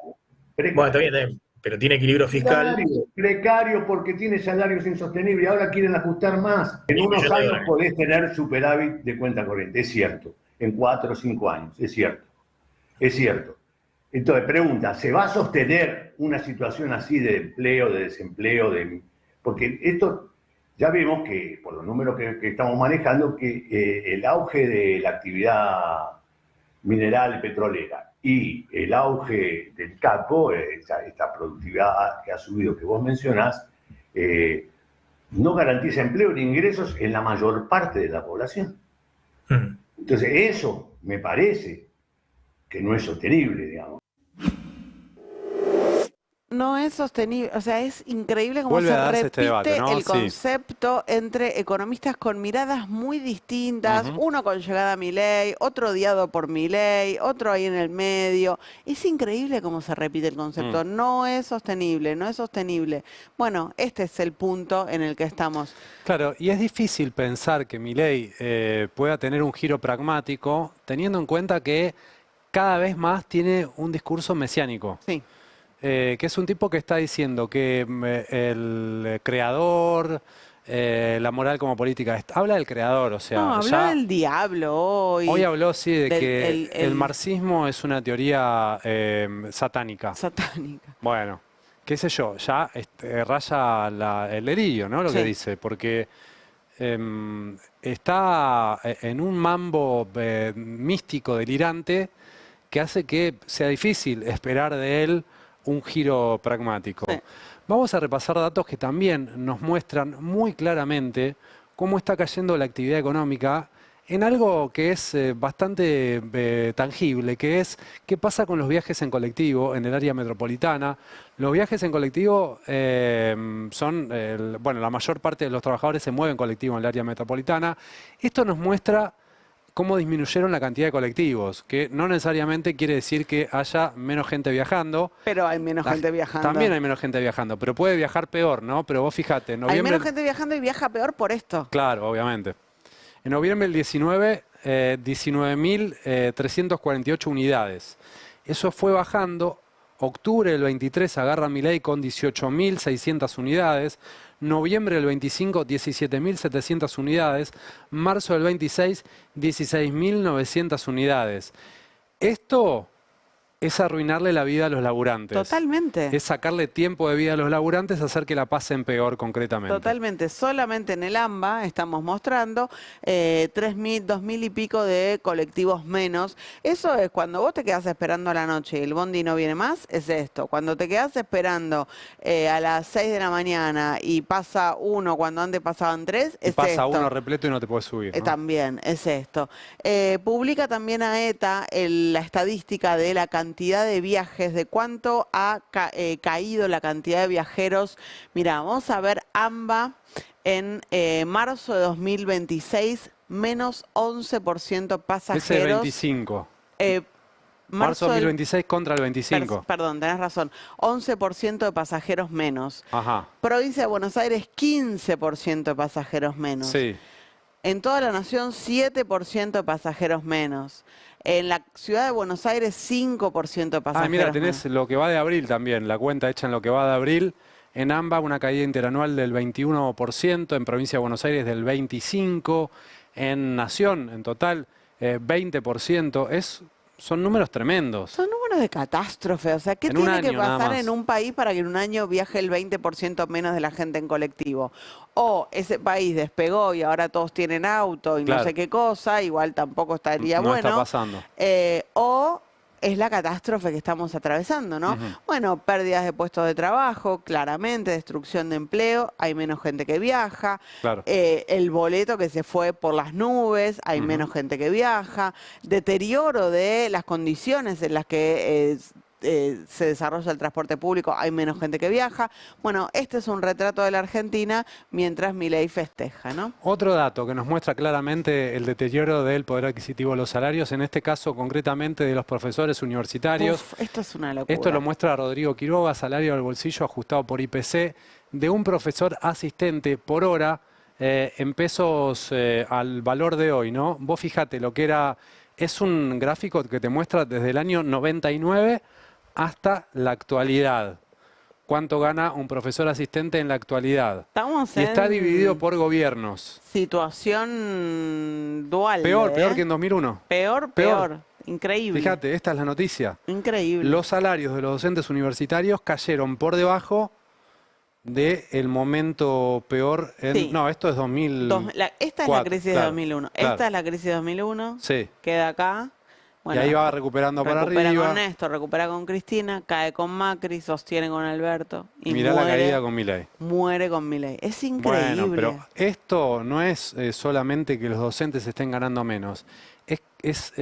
Bueno, está bien, pero tiene equilibrio fiscal. Precario porque tiene salarios insostenibles. Ahora quieren ajustar más. En unos años podés tener superávit de cuenta corriente. Es cierto. En 4 o 5 años. Es cierto. Es cierto. Entonces, pregunta, ¿se va a sostener una situación así de empleo, de desempleo? Porque esto, ya vemos que, por los números que estamos manejando, que el auge de la actividad mineral y petrolera y el auge del campo, esta productividad que ha subido que vos mencionás, no garantiza empleo ni ingresos en la mayor parte de la población. Entonces, eso me parece que no es sostenible, digamos. No es sostenible, o sea, es increíble cómo Vuelve a se darse repite este debate, ¿no? el Sí. concepto entre economistas con miradas muy distintas, uno con llegada a Milei, otro odiado por Milei, otro ahí en el medio. Es increíble cómo se repite el concepto. No es sostenible, no es sostenible. Bueno, este es el punto en el que estamos. Claro, y es difícil pensar que Milei pueda tener un giro pragmático teniendo en cuenta que cada vez más tiene un discurso mesiánico. Sí. que es un tipo que está diciendo que el creador, la moral como política, habla del creador, o sea, No, habla del diablo hoy. Hoy habló, sí, de del- que el marxismo es una teoría satánica. Satánica. Bueno, qué sé yo, ya raya el delirio, ¿no? Lo que Sí. dice, porque está en un mambo místico, delirante, que hace que sea difícil esperar de él un giro pragmático. Sí. Vamos a repasar datos que también nos muestran muy claramente cómo está cayendo la actividad económica en algo que es bastante tangible, que es qué pasa con los viajes en colectivo en el área metropolitana. Los viajes en colectivo bueno, la mayor parte de los trabajadores se mueven en colectivo en el área metropolitana. Esto nos muestra cómo disminuyeron la cantidad de colectivos, que no necesariamente quiere decir que haya menos gente viajando. Pero hay menos gente viajando. También hay menos gente viajando, pero puede viajar peor, ¿no? Pero vos fíjate, en Hay noviembre... menos gente viajando y viaja peor por esto. Claro, obviamente. En noviembre del 19, 19.348 unidades. Eso fue bajando. Octubre del 23 agarra Milei con 18.600 unidades. Noviembre del 25, 17.700 unidades. Marzo del 26, 16.900 unidades. Esto es arruinarle la vida a los laburantes. Totalmente. Es sacarle tiempo de vida a los laburantes, hacer que la pasen peor concretamente. Totalmente. Solamente en el AMBA estamos mostrando 3.000, 2.000 y pico de colectivos menos. Eso es cuando vos te quedás esperando a la noche y el bondi no viene más, es esto. Cuando te quedás esperando a las 6 de la mañana y pasa uno cuando antes pasaban 3, Y es pasa esto. uno repleto y no te puedes subir, ¿no? También, es esto. Publica también AETA la estadística de la cantidad de viajes, de cuánto ha caído la cantidad de viajeros. Mira, vamos a ver AMBA en marzo de 2026, menos 11% pasajeros. Ese es 25. Marzo 2026 contra el 25. Perdón, tenés razón. 11% de pasajeros menos. Ajá. Provincia de Buenos Aires, 15% de pasajeros menos. Sí. En toda la nación, 7% de pasajeros menos. En la ciudad de Buenos Aires, 5% de pasajeros Mira, tenés menos. lo que va de abril también, la cuenta hecha en lo que va de abril. En AMBA una caída interanual del 21%, en Provincia de Buenos Aires del 25%, en Nación en total 20%. Son números tremendos. Son números de catástrofe. O sea, ¿qué En un tiene que año, nada pasar más. en un país para que en un año viaje el 20% menos de la gente en colectivo? O ese país despegó y ahora todos tienen auto y Claro. no sé qué cosa, igual tampoco estaría No bueno. está pasando. O es la catástrofe que estamos atravesando, ¿no? Ujú. Bueno, pérdidas de puestos de trabajo, claramente, destrucción de empleo, hay menos gente que viaja, Claro. el boleto que se fue por las nubes, hay menos gente que viaja, deterioro de las condiciones en las que se desarrolla el transporte público, hay menos gente que viaja. Bueno, este es un retrato de la Argentina mientras Milei festeja, ¿no? Otro dato que nos muestra claramente el deterioro del poder adquisitivo de los salarios, en este caso concretamente de los profesores universitarios. Uf, esto es una locura. Esto lo muestra Rodrigo Quiroga, salario del bolsillo ajustado por IPC, de un profesor asistente por hora en pesos al valor de hoy, ¿no? Vos fíjate lo que era, es un gráfico que te muestra desde el año 99 hasta la actualidad. ¿Cuánto gana un profesor asistente en la actualidad? Estamos Y está en dividido por gobiernos. situación dual. Peor que en 2001. Peor. Increíble. Fíjate, esta es la noticia. Increíble. Los salarios de los docentes universitarios cayeron por debajo del momento peor en... Sí. No, esto es 2000. Esta es la crisis de claro, 2001. claro. Esta es la crisis de 2001. Sí. Queda acá. Bueno, y ahí va recuperando para recupera arriba. con Néstor, recupera con Cristina, cae con Macri, sostiene con Alberto. Y Mirá muere, la caída con Milei. muere con Milei. Es increíble. Bueno, pero esto no es solamente que los docentes estén ganando menos. Es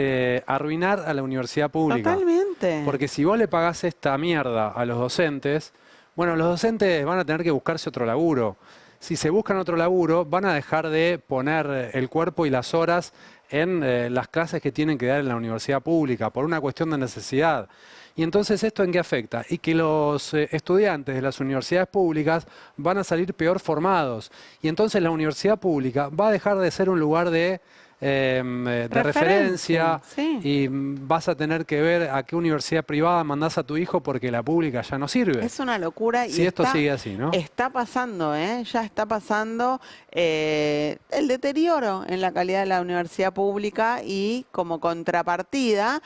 arruinar a la universidad pública. Totalmente. Porque si vos le pagás esta mierda a los docentes, bueno, los docentes van a tener que buscarse otro laburo. Si se buscan otro laburo, van a dejar de poner el cuerpo y las horas en las clases que tienen que dar en la universidad pública por una cuestión de necesidad. Y entonces, ¿esto en qué afecta? Y que los estudiantes de las universidades públicas van a salir peor formados. Y entonces la universidad pública va a dejar de ser un lugar de de referencia sí. y vas a tener que ver a qué universidad privada mandás a tu hijo porque la pública ya no sirve. Es una locura. Si esto sigue así, ¿no? Está pasando, ya está pasando el deterioro en la calidad de la universidad pública y como contrapartida,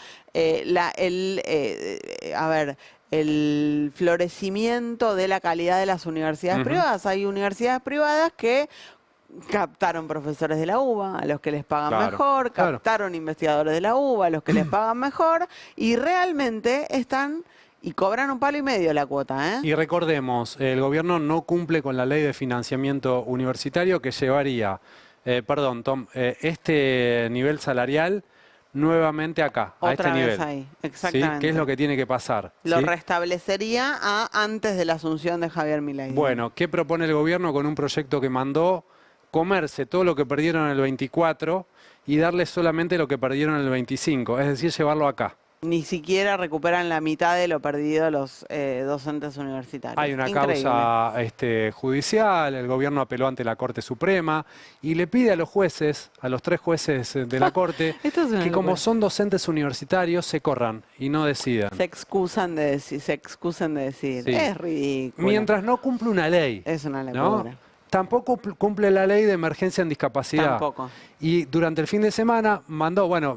el florecimiento de la calidad de las universidades privadas. Hay universidades privadas que captaron profesores de la UBA, a los que les pagan mejor, captaron investigadores de la UBA, a los que les pagan mejor, y realmente están y cobran $1,50 la cuota. Y recordemos, el gobierno no cumple con la ley de financiamiento universitario que llevaría, este nivel salarial nuevamente acá, a este nivel. Ahí, exactamente. ¿Sí? ¿Qué es lo que tiene que pasar? Lo ¿sí? restablecería antes de la asunción de Javier Milei. Bueno, ¿qué propone el gobierno con un proyecto que mandó comerse todo lo que perdieron en el 24 y darles solamente lo que perdieron en el 25? Es decir, llevarlo acá. Ni siquiera recuperan la mitad de lo perdido los docentes universitarios. Hay una causa judicial, el gobierno apeló ante la Corte Suprema y le pide a los jueces, a los 3 jueces de la Corte, que como son docentes universitarios se corran y no decidan. Se excusan de decir. Sí. Es ridículo. Mientras no cumple una ley. Es una locura. ¿No? Tampoco cumple la ley de emergencia en discapacidad. Tampoco. Y durante el fin de semana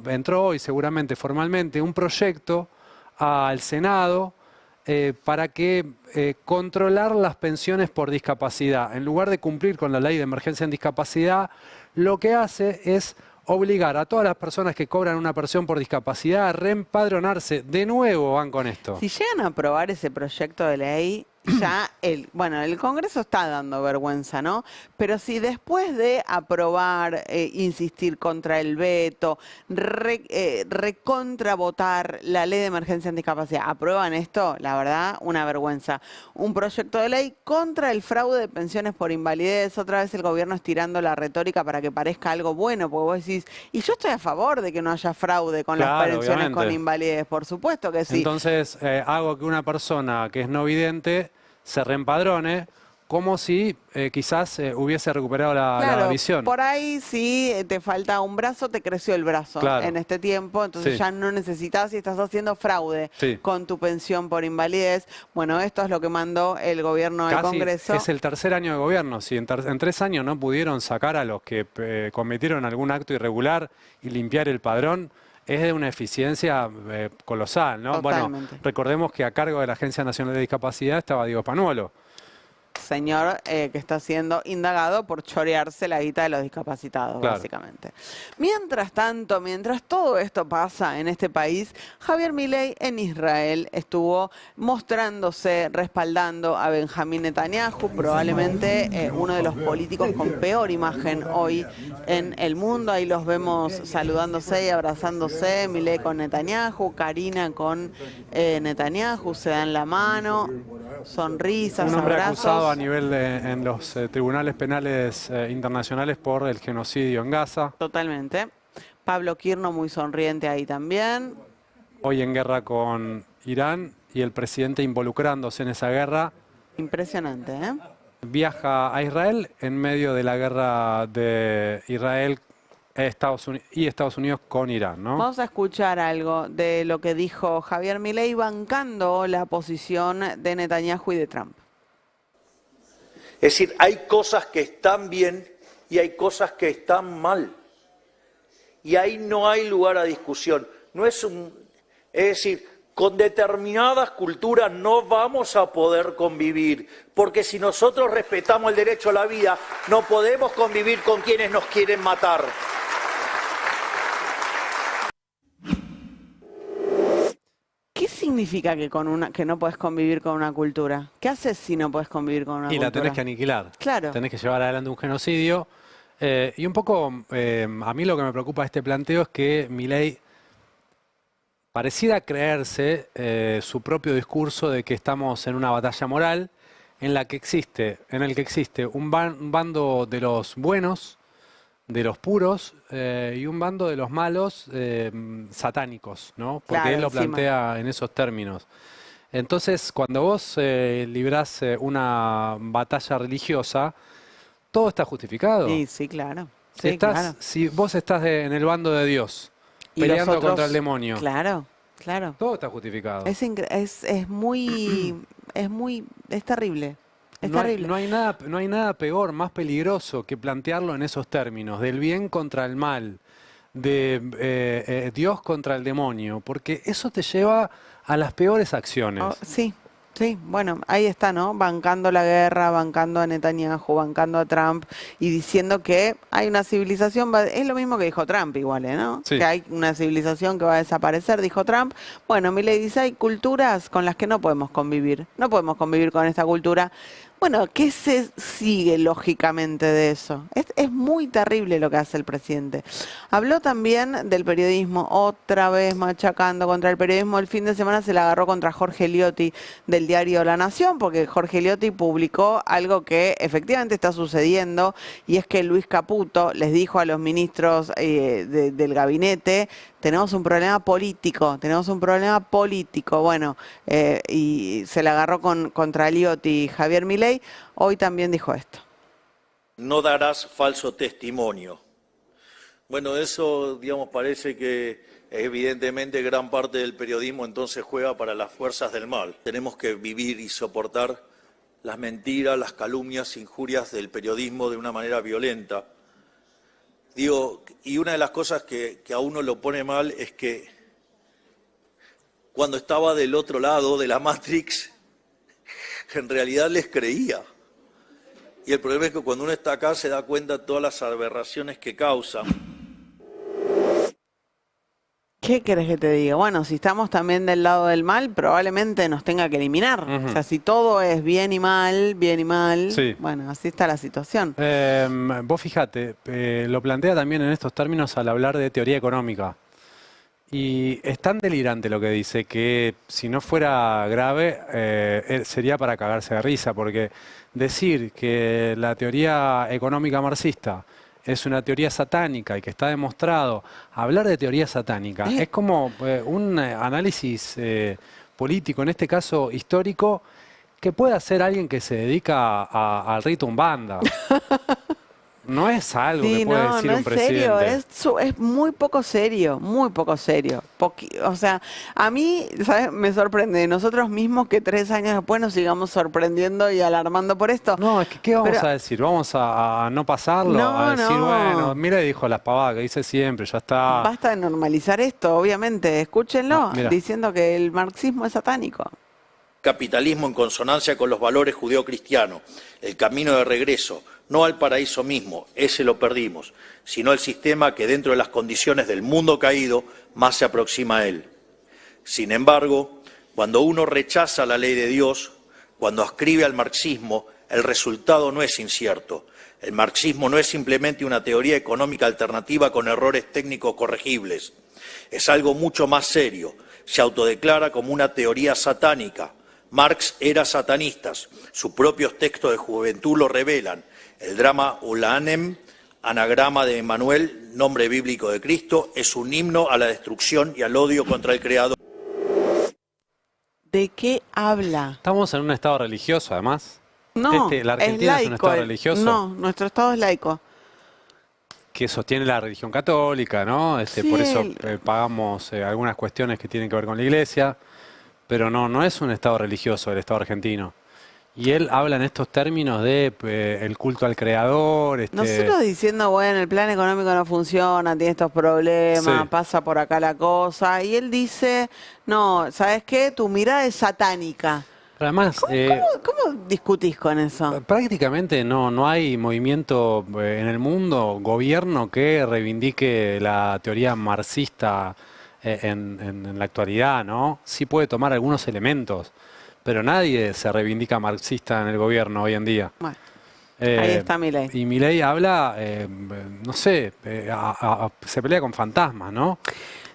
entró hoy seguramente formalmente un proyecto al Senado para que controlar las pensiones por discapacidad. En lugar de cumplir con la ley de emergencia en discapacidad, lo que hace es obligar a todas las personas que cobran una pensión por discapacidad a reempadronarse. De nuevo van con esto. Si llegan a aprobar ese proyecto de ley, ya el Congreso está dando vergüenza, ¿no? Pero si después de aprobar, insistir contra el veto, recontravotar la ley de emergencia en discapacidad, aprueban esto, la verdad, una vergüenza. Un proyecto de ley contra el fraude de pensiones por invalidez, otra vez el gobierno estirando la retórica para que parezca algo bueno, porque vos decís, y yo estoy a favor de que no haya fraude con las pensiones obviamente. con invalidez, por supuesto que sí. Entonces, hago que una persona que es no vidente se reempadrone como si quizás hubiese recuperado la visión. Por ahí sí te falta un brazo, te creció el brazo en este tiempo, entonces ya no necesitas y estás haciendo fraude con tu pensión por invalidez. Bueno, esto es lo que mandó el gobierno al Congreso. Es el tercer año de gobierno. Si en 3 años no pudieron sacar a los que cometieron algún acto irregular y limpiar el padrón, es de una eficiencia colosal, ¿no? Totalmente. Bueno, recordemos que a cargo de la Agencia Nacional de Discapacidad estaba Diego Panuolo. Señor que está siendo indagado por chorearse la guita de los discapacitados, básicamente. Mientras tanto, mientras todo esto pasa en este país, Javier Milei en Israel estuvo mostrándose, respaldando a Benjamín Netanyahu, probablemente uno de los políticos con peor imagen hoy en el mundo. Ahí los vemos saludándose y abrazándose, Milei con Netanyahu, Karina con Netanyahu, se dan la mano, sonrisas, un hombre abrazos. Acusado a nivel en los tribunales penales internacionales por el genocidio en Gaza. Totalmente. Pablo Quirno muy sonriente ahí también. Hoy en guerra con Irán y el presidente involucrándose en esa guerra. Impresionante, ¿eh? Viaja a Israel en medio de la guerra de Israel y Estados Unidos con Irán, ¿no? Vamos a escuchar algo de lo que dijo Javier Milei bancando la posición de Netanyahu y de Trump. Es decir, hay cosas que están bien y hay cosas que están mal. Y ahí no hay lugar a discusión. Es decir, con determinadas culturas no vamos a poder convivir, porque si nosotros respetamos el derecho a la vida, no podemos convivir con quienes nos quieren matar. ¿Qué significa que no puedes convivir con una cultura? ¿Qué haces si no puedes convivir con una cultura? Y la tenés que aniquilar. Claro. Tenés que llevar adelante un genocidio. Y un poco, a mí lo que me preocupa de este planteo es que Milei pareciera creerse su propio discurso de que estamos en una batalla moral en el que existe un bando de los buenos, de los puros, y un bando de los malos satánicos, ¿no? Porque claro, él lo plantea en esos términos. Entonces, cuando vos librás una batalla religiosa, todo está justificado. Sí, claro. Sí, claro. Si vos estás en el bando de Dios, Y los peleando otros- contra el demonio, Claro, claro. todo está justificado. Es terrible. Es No hay, terrible. no hay nada peor, más peligroso que plantearlo en esos términos, del bien contra el mal, de Dios contra el demonio, porque eso te lleva a las peores acciones. Sí, sí, bueno, ahí está, ¿no? Bancando la guerra, bancando a Netanyahu, bancando a Trump y diciendo que hay una civilización, es lo mismo que dijo Trump igual, ¿no? Sí. Que hay una civilización que va a desaparecer, dijo Trump. Bueno, Milei dice, hay culturas con las que no podemos convivir, no podemos convivir con esta cultura. Bueno, ¿qué se sigue lógicamente de eso? Es muy terrible lo que hace el presidente. Habló también del periodismo, otra vez machacando contra el periodismo. El fin de semana se la agarró contra Jorge Liotti del diario La Nación, porque Jorge Liotti publicó algo que efectivamente está sucediendo, y es que Luis Caputo les dijo a los ministros del gabinete: tenemos un problema político, tenemos un problema político. Bueno, y se la agarró contra Liotti y Javier Milei. Hoy también dijo esto. No darás falso testimonio. Bueno, eso, digamos, parece que evidentemente gran parte del periodismo entonces juega para las fuerzas del mal. Tenemos que vivir y soportar las mentiras, las calumnias, injurias del periodismo de una manera violenta. Digo, y una de las cosas que a uno lo pone mal es que cuando estaba del otro lado de la Matrix, en realidad les creía. Y el problema es que cuando uno está acá se da cuenta de todas las aberraciones que causa. ¿Qué querés que te diga? Bueno, si estamos también del lado del mal, probablemente nos tenga que eliminar. O sea, si todo es bien y mal, Sí. bueno, así está la situación. Vos fíjate, lo plantea también en estos términos al hablar de teoría económica. Y es tan delirante lo que dice que si no fuera grave sería para cagarse de risa, porque decir que la teoría económica marxista es una teoría satánica y que está demostrado, hablar de teoría satánica es como un análisis político, en este caso histórico, que puede hacer alguien que se dedica al rito Umbanda. No es algo que puede decir un presidente. Serio, es muy poco serio, muy poco serio. O sea, a mí, ¿sabes? Me sorprende nosotros mismos que 3 años después nos sigamos sorprendiendo y alarmando por esto. No, es que ¿qué vamos a decir? ¿Vamos a no pasarlo? A decir, bueno, mira, dijo las pavadas que dice siempre, ya está. Basta de normalizar esto, obviamente. Escúchenlo, diciendo que el marxismo es satánico. Capitalismo en consonancia con los valores judeocristianos, el camino de regreso, no al paraíso mismo, ese lo perdimos, sino el sistema que dentro de las condiciones del mundo caído más se aproxima a él. Sin embargo, cuando uno rechaza la ley de Dios, cuando ascribe al marxismo, el resultado no es incierto. El marxismo no es simplemente una teoría económica alternativa con errores técnicos corregibles. Es algo mucho más serio. Se autodeclara como una teoría satánica. Marx era satanista. Sus propios textos de juventud lo revelan. El drama Ulanem, anagrama de Emmanuel, nombre bíblico de Cristo, es un himno a la destrucción y al odio contra el Creador. ¿De qué habla? Estamos en un estado religioso, además. No, la Argentina es un estado religioso. No, nuestro estado es laico. Que sostiene la religión católica, ¿no? Sí, por eso pagamos algunas cuestiones que tienen que ver con la iglesia, pero no es un estado religioso el estado argentino. Y él habla en estos términos de el culto al creador. Nosotros diciendo, bueno, el plan económico no funciona, tiene estos problemas, pasa por acá la cosa. Y él dice, no, ¿sabes qué? Tu mirada es satánica. Pero además, ¿Cómo discutís con eso? Prácticamente no hay movimiento en el mundo, gobierno que reivindique la teoría marxista en la actualidad, ¿no? Sí puede tomar algunos elementos, pero nadie se reivindica marxista en el gobierno hoy en día. Bueno, ahí está Milei. Y Milei habla, no sé, se pelea con fantasmas, ¿no?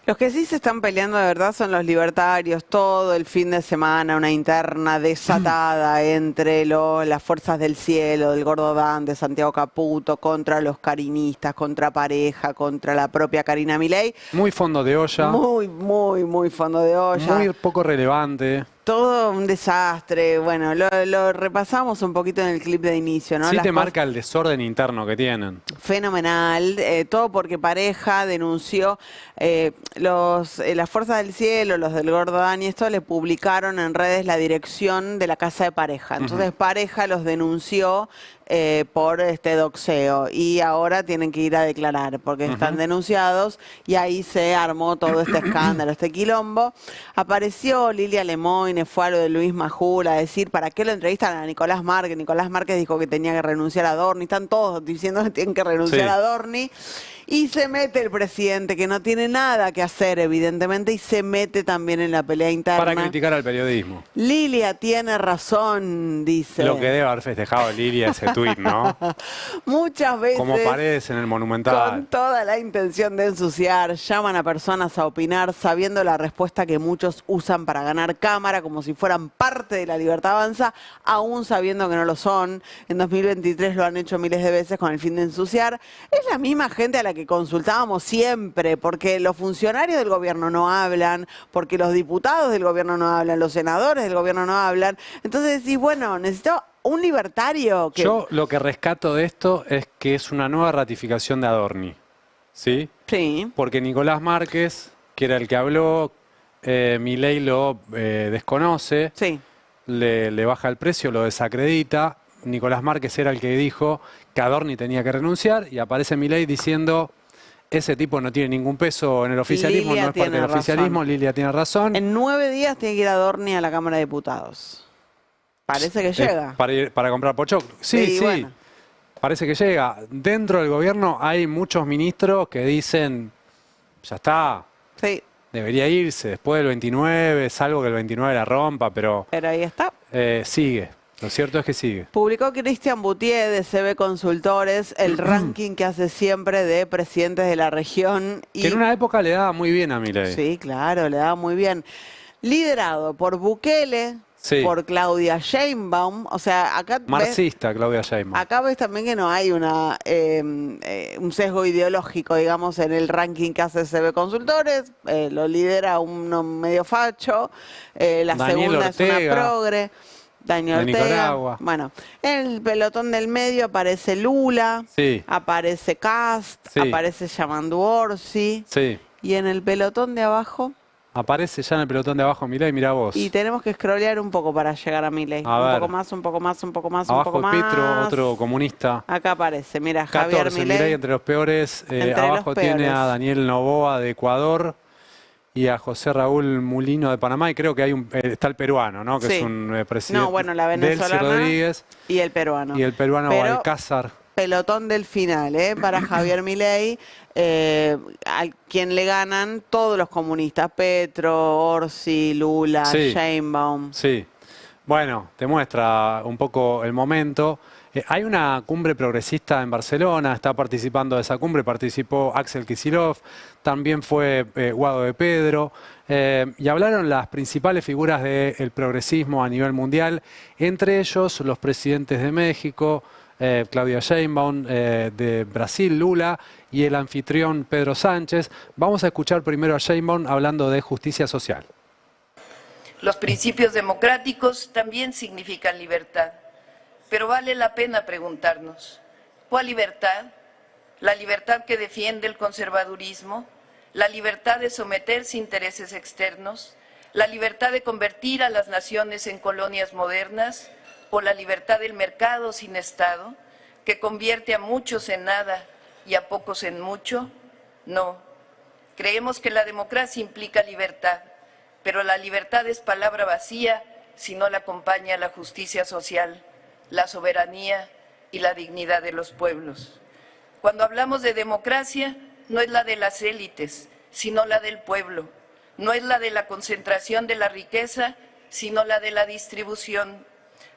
Los que sí se están peleando de verdad son los libertarios. Todo el fin de semana una interna desatada entre las fuerzas del cielo, del Gordo Dan, de Santiago Caputo, contra los carinistas, contra Pareja, contra la propia Karina Milei. Muy fondo de olla. Muy fondo de olla. Muy poco relevante. Todo un desastre. Bueno, lo repasamos un poquito en el clip de inicio, ¿no? Sí, Las te cosas- marca el desorden interno que tienen. Fenomenal, todo porque Pareja denunció, las Fuerzas del Cielo, los del Gordo Dani, esto le publicaron en redes la dirección de la casa de Pareja. Entonces Pareja los denunció por este doxeo y ahora tienen que ir a declarar porque están denunciados y ahí se armó todo este escándalo, este quilombo. Apareció Lilia Lemoyne, fue a lo de Luis Majul a decir, ¿para qué lo entrevistan a Nicolás Márquez? Nicolás Márquez dijo que tenía que renunciar a Dorni, están todos diciendo que tienen que renunciar a Dorni. Y se mete el presidente, que no tiene nada que hacer, evidentemente, y se mete también en la pelea interna. Para criticar al periodismo. Lilia tiene razón, dice. Lo que debe haber festejado Lilia ese tuit, ¿no? Muchas veces, Como Paredes en el Monumental. con toda la intención de ensuciar, llaman a personas a opinar sabiendo la respuesta que muchos usan para ganar cámara, como si fueran parte de la Libertad Avanza, aún sabiendo que no lo son. En 2023 lo han hecho miles de veces con el fin de ensuciar. Es la misma gente a la que consultábamos siempre, porque los funcionarios del gobierno no hablan, porque los diputados del gobierno no hablan, los senadores del gobierno no hablan. Entonces decís, bueno, necesito un libertario que... Yo lo que rescato de esto es que es una nueva ratificación de Adorni, ¿sí? Sí. Porque Nicolás Márquez, que era el que habló, Milei lo desconoce, Sí. le baja el precio, lo desacredita. Nicolás Márquez era el que dijo que Adorni tenía que renunciar y aparece Milei diciendo ese tipo no tiene ningún peso en el oficialismo, Lilia no es parte tiene del oficialismo, razón. Lilia tiene razón. En 9 días tiene que ir a Dorni a la Cámara de Diputados. Parece que llega. Para comprar pochoclo. Sí, Sí, sí, bueno. parece que llega. Dentro del gobierno hay muchos ministros que dicen, ya está, Sí, debería irse después del 29, salvo que el 29 la rompa, pero pero ahí está. sigue. Lo cierto es que sigue. Publicó Cristian Boutier de CB Consultores el ranking que hace siempre de presidentes de la región. Y Que en una época le daba muy bien a Milei. sí, claro, le da muy bien. Liderado por Bukele, Sí. por Claudia Sheinbaum. O sea, acá Marxista, Claudia Sheinbaum. acá ves también que no hay un sesgo ideológico, digamos, en el ranking que hace CB Consultores. Lo lidera uno medio facho. La Daniel segunda es Ortega, una progre. Daniel de Ortega. Nicaragua. Bueno, en el pelotón del medio aparece Lula, Sí. aparece Cast, Sí. aparece Yamandu Orsi. Sí. Y en el pelotón de abajo, Aparece ya en el pelotón de abajo Milei, mira vos. y tenemos que scrollear un poco para llegar a Milei. A Un ver. poco más, un poco más, un poco más, Abajo un poco más. Petro, otro comunista. Acá aparece, mira, Javier 14, Milei. Milei entre los peores. Entre Abajo los tiene peores. a Daniel Noboa de Ecuador y a José Raúl Mulino de Panamá. Y creo que hay está el peruano, ¿no? Que Sí. es un presidente. No, bueno, la Delcy venezolana Rodríguez y el peruano. y el peruano Pero Balcázar. pelotón del final, para Javier Milei, al quien le ganan todos los comunistas, Petro, Orsi, Lula, Sí. Sheinbaum. Sí. Bueno, te muestra un poco el momento. Hay una cumbre progresista en Barcelona, está participando de esa cumbre, participó Axel Kicillof, también fue Guado de Pedro, y hablaron las principales figuras del progresismo a nivel mundial, entre ellos los presidentes de México, Claudia Sheinbaum, de Brasil, Lula, y el anfitrión Pedro Sánchez. Vamos a escuchar primero a Sheinbaum hablando de justicia social. Los principios democráticos también significan libertad, pero vale la pena preguntarnos, ¿cuál libertad? ¿La libertad que defiende el conservadurismo? ¿La libertad de someterse a intereses externos? ¿La libertad de convertir a las naciones en colonias modernas? ¿O la libertad del mercado sin Estado, que convierte a muchos en nada y a pocos en mucho? No. Creemos que la democracia implica libertad, pero la libertad es palabra vacía si no la acompaña la justicia social, la soberanía y la dignidad de los pueblos. Cuando hablamos de democracia, no es la de las élites, sino la del pueblo. No es la de la concentración de la riqueza, sino la de la distribución.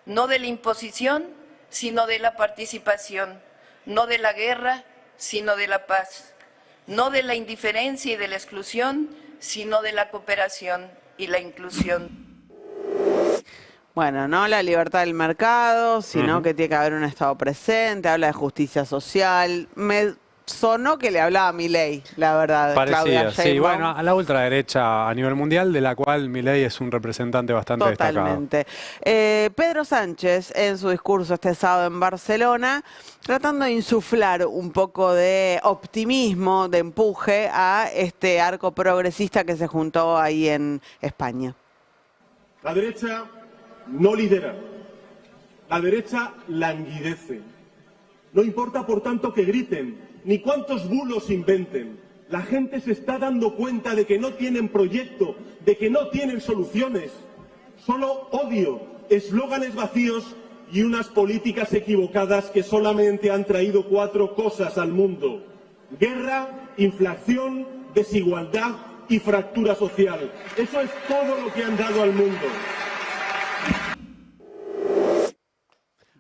No de la imposición, sino de la participación. No de la guerra, sino de la paz. No de la indiferencia y de la exclusión, sino de la cooperación y la inclusión. Bueno, no la libertad del mercado, sino que tiene que haber un Estado presente, habla de justicia social. Me sonó que le hablaba a Milei, la verdad. Parecía, Claudia sí, Sheinbaum. bueno, a la ultraderecha a nivel mundial, de la cual Milei es un representante bastante destacado. Totalmente. Pedro Sánchez, en su discurso este sábado en Barcelona, tratando de insuflar un poco de optimismo, de empuje a este arco progresista que se juntó ahí en España. La derecha no lidera, la derecha languidece. No importa, por tanto, que griten, ni cuántos bulos inventen. La gente se está dando cuenta de que no tienen proyecto, de que no tienen soluciones. Solo odio, eslóganes vacíos y unas políticas equivocadas que solamente han traído 4 cosas al mundo: guerra, inflación, desigualdad y fractura social. Eso es todo lo que han dado al mundo.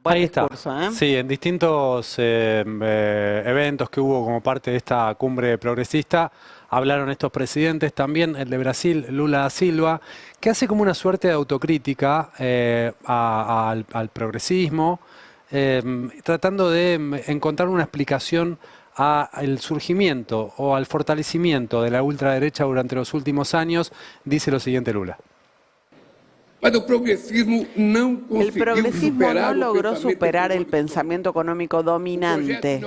Ahí está. Discurso, ¿eh? Sí, en distintos eventos que hubo como parte de esta cumbre progresista, hablaron estos presidentes, también el de Brasil, Lula da Silva, que hace como una suerte de autocrítica al progresismo, tratando de encontrar una explicación al surgimiento o al fortalecimiento de la ultraderecha durante los últimos años. Dice lo siguiente Lula. El progresismo no logró superar el pensamiento económico dominante.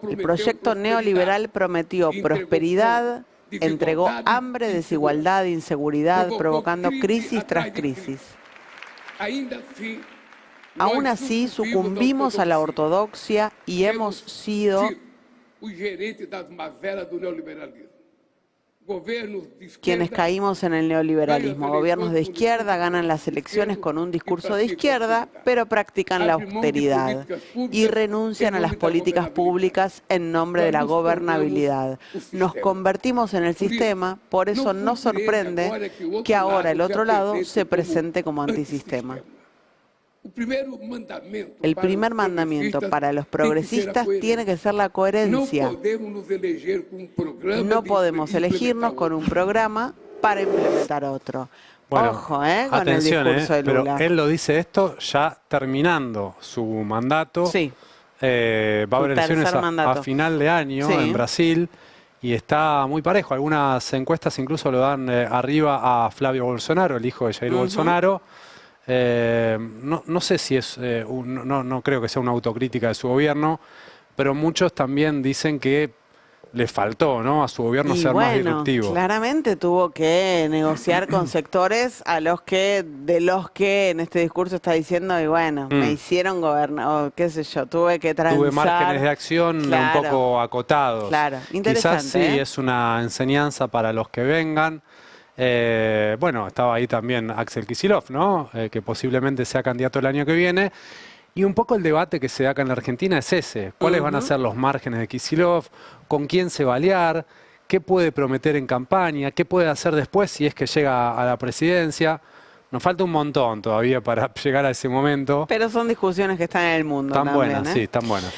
El proyecto neoliberal prometió prosperidad, entregó hambre, desigualdad, inseguridad, provocando crisis tras crisis. Aún así, sucumbimos a la ortodoxia y hemos sido quienes caímos en el neoliberalismo. Gobiernos de izquierda ganan las elecciones con un discurso de izquierda, pero practican la austeridad y renuncian a las políticas públicas en nombre de la gobernabilidad. Nos convertimos en el sistema, por eso no sorprende que ahora el otro lado se presente como antisistema. El primer mandamiento para los progresistas tiene que ser la coherencia. No podemos elegirnos con un programa para implementar otro. Bueno, ojo, con atención, el discurso de pero Lula. él lo dice esto ya terminando su mandato. Sí. Va a haber elecciones a final de año en Brasil y está muy parejo. Algunas encuestas incluso lo dan arriba a Flavio Bolsonaro, el hijo de Jair Bolsonaro. No sé si es, no creo que sea una autocrítica de su gobierno, pero muchos también dicen que le faltó, ¿no?, a su gobierno ser más disruptivo. Claramente tuvo que negociar con sectores de los que en este discurso está diciendo, y bueno, me hicieron gobernar, o qué sé yo, tuve que transar. Tuve márgenes de acción un poco acotados. Claro, interesante. Quizás sí es una enseñanza para los que vengan. Bueno, estaba ahí también Axel Kicillof, ¿no? Que posiblemente sea candidato el año que viene. Y un poco el debate que se da acá en la Argentina es ese. ¿Cuáles van a ser los márgenes de Kicillof? ¿Con quién se va a aliar? ¿Qué puede prometer en campaña? ¿Qué puede hacer después si es que llega a la presidencia? Nos falta un montón todavía para llegar a ese momento. Pero son discusiones que están en el mundo. Están también, buenas, sí, están buenas.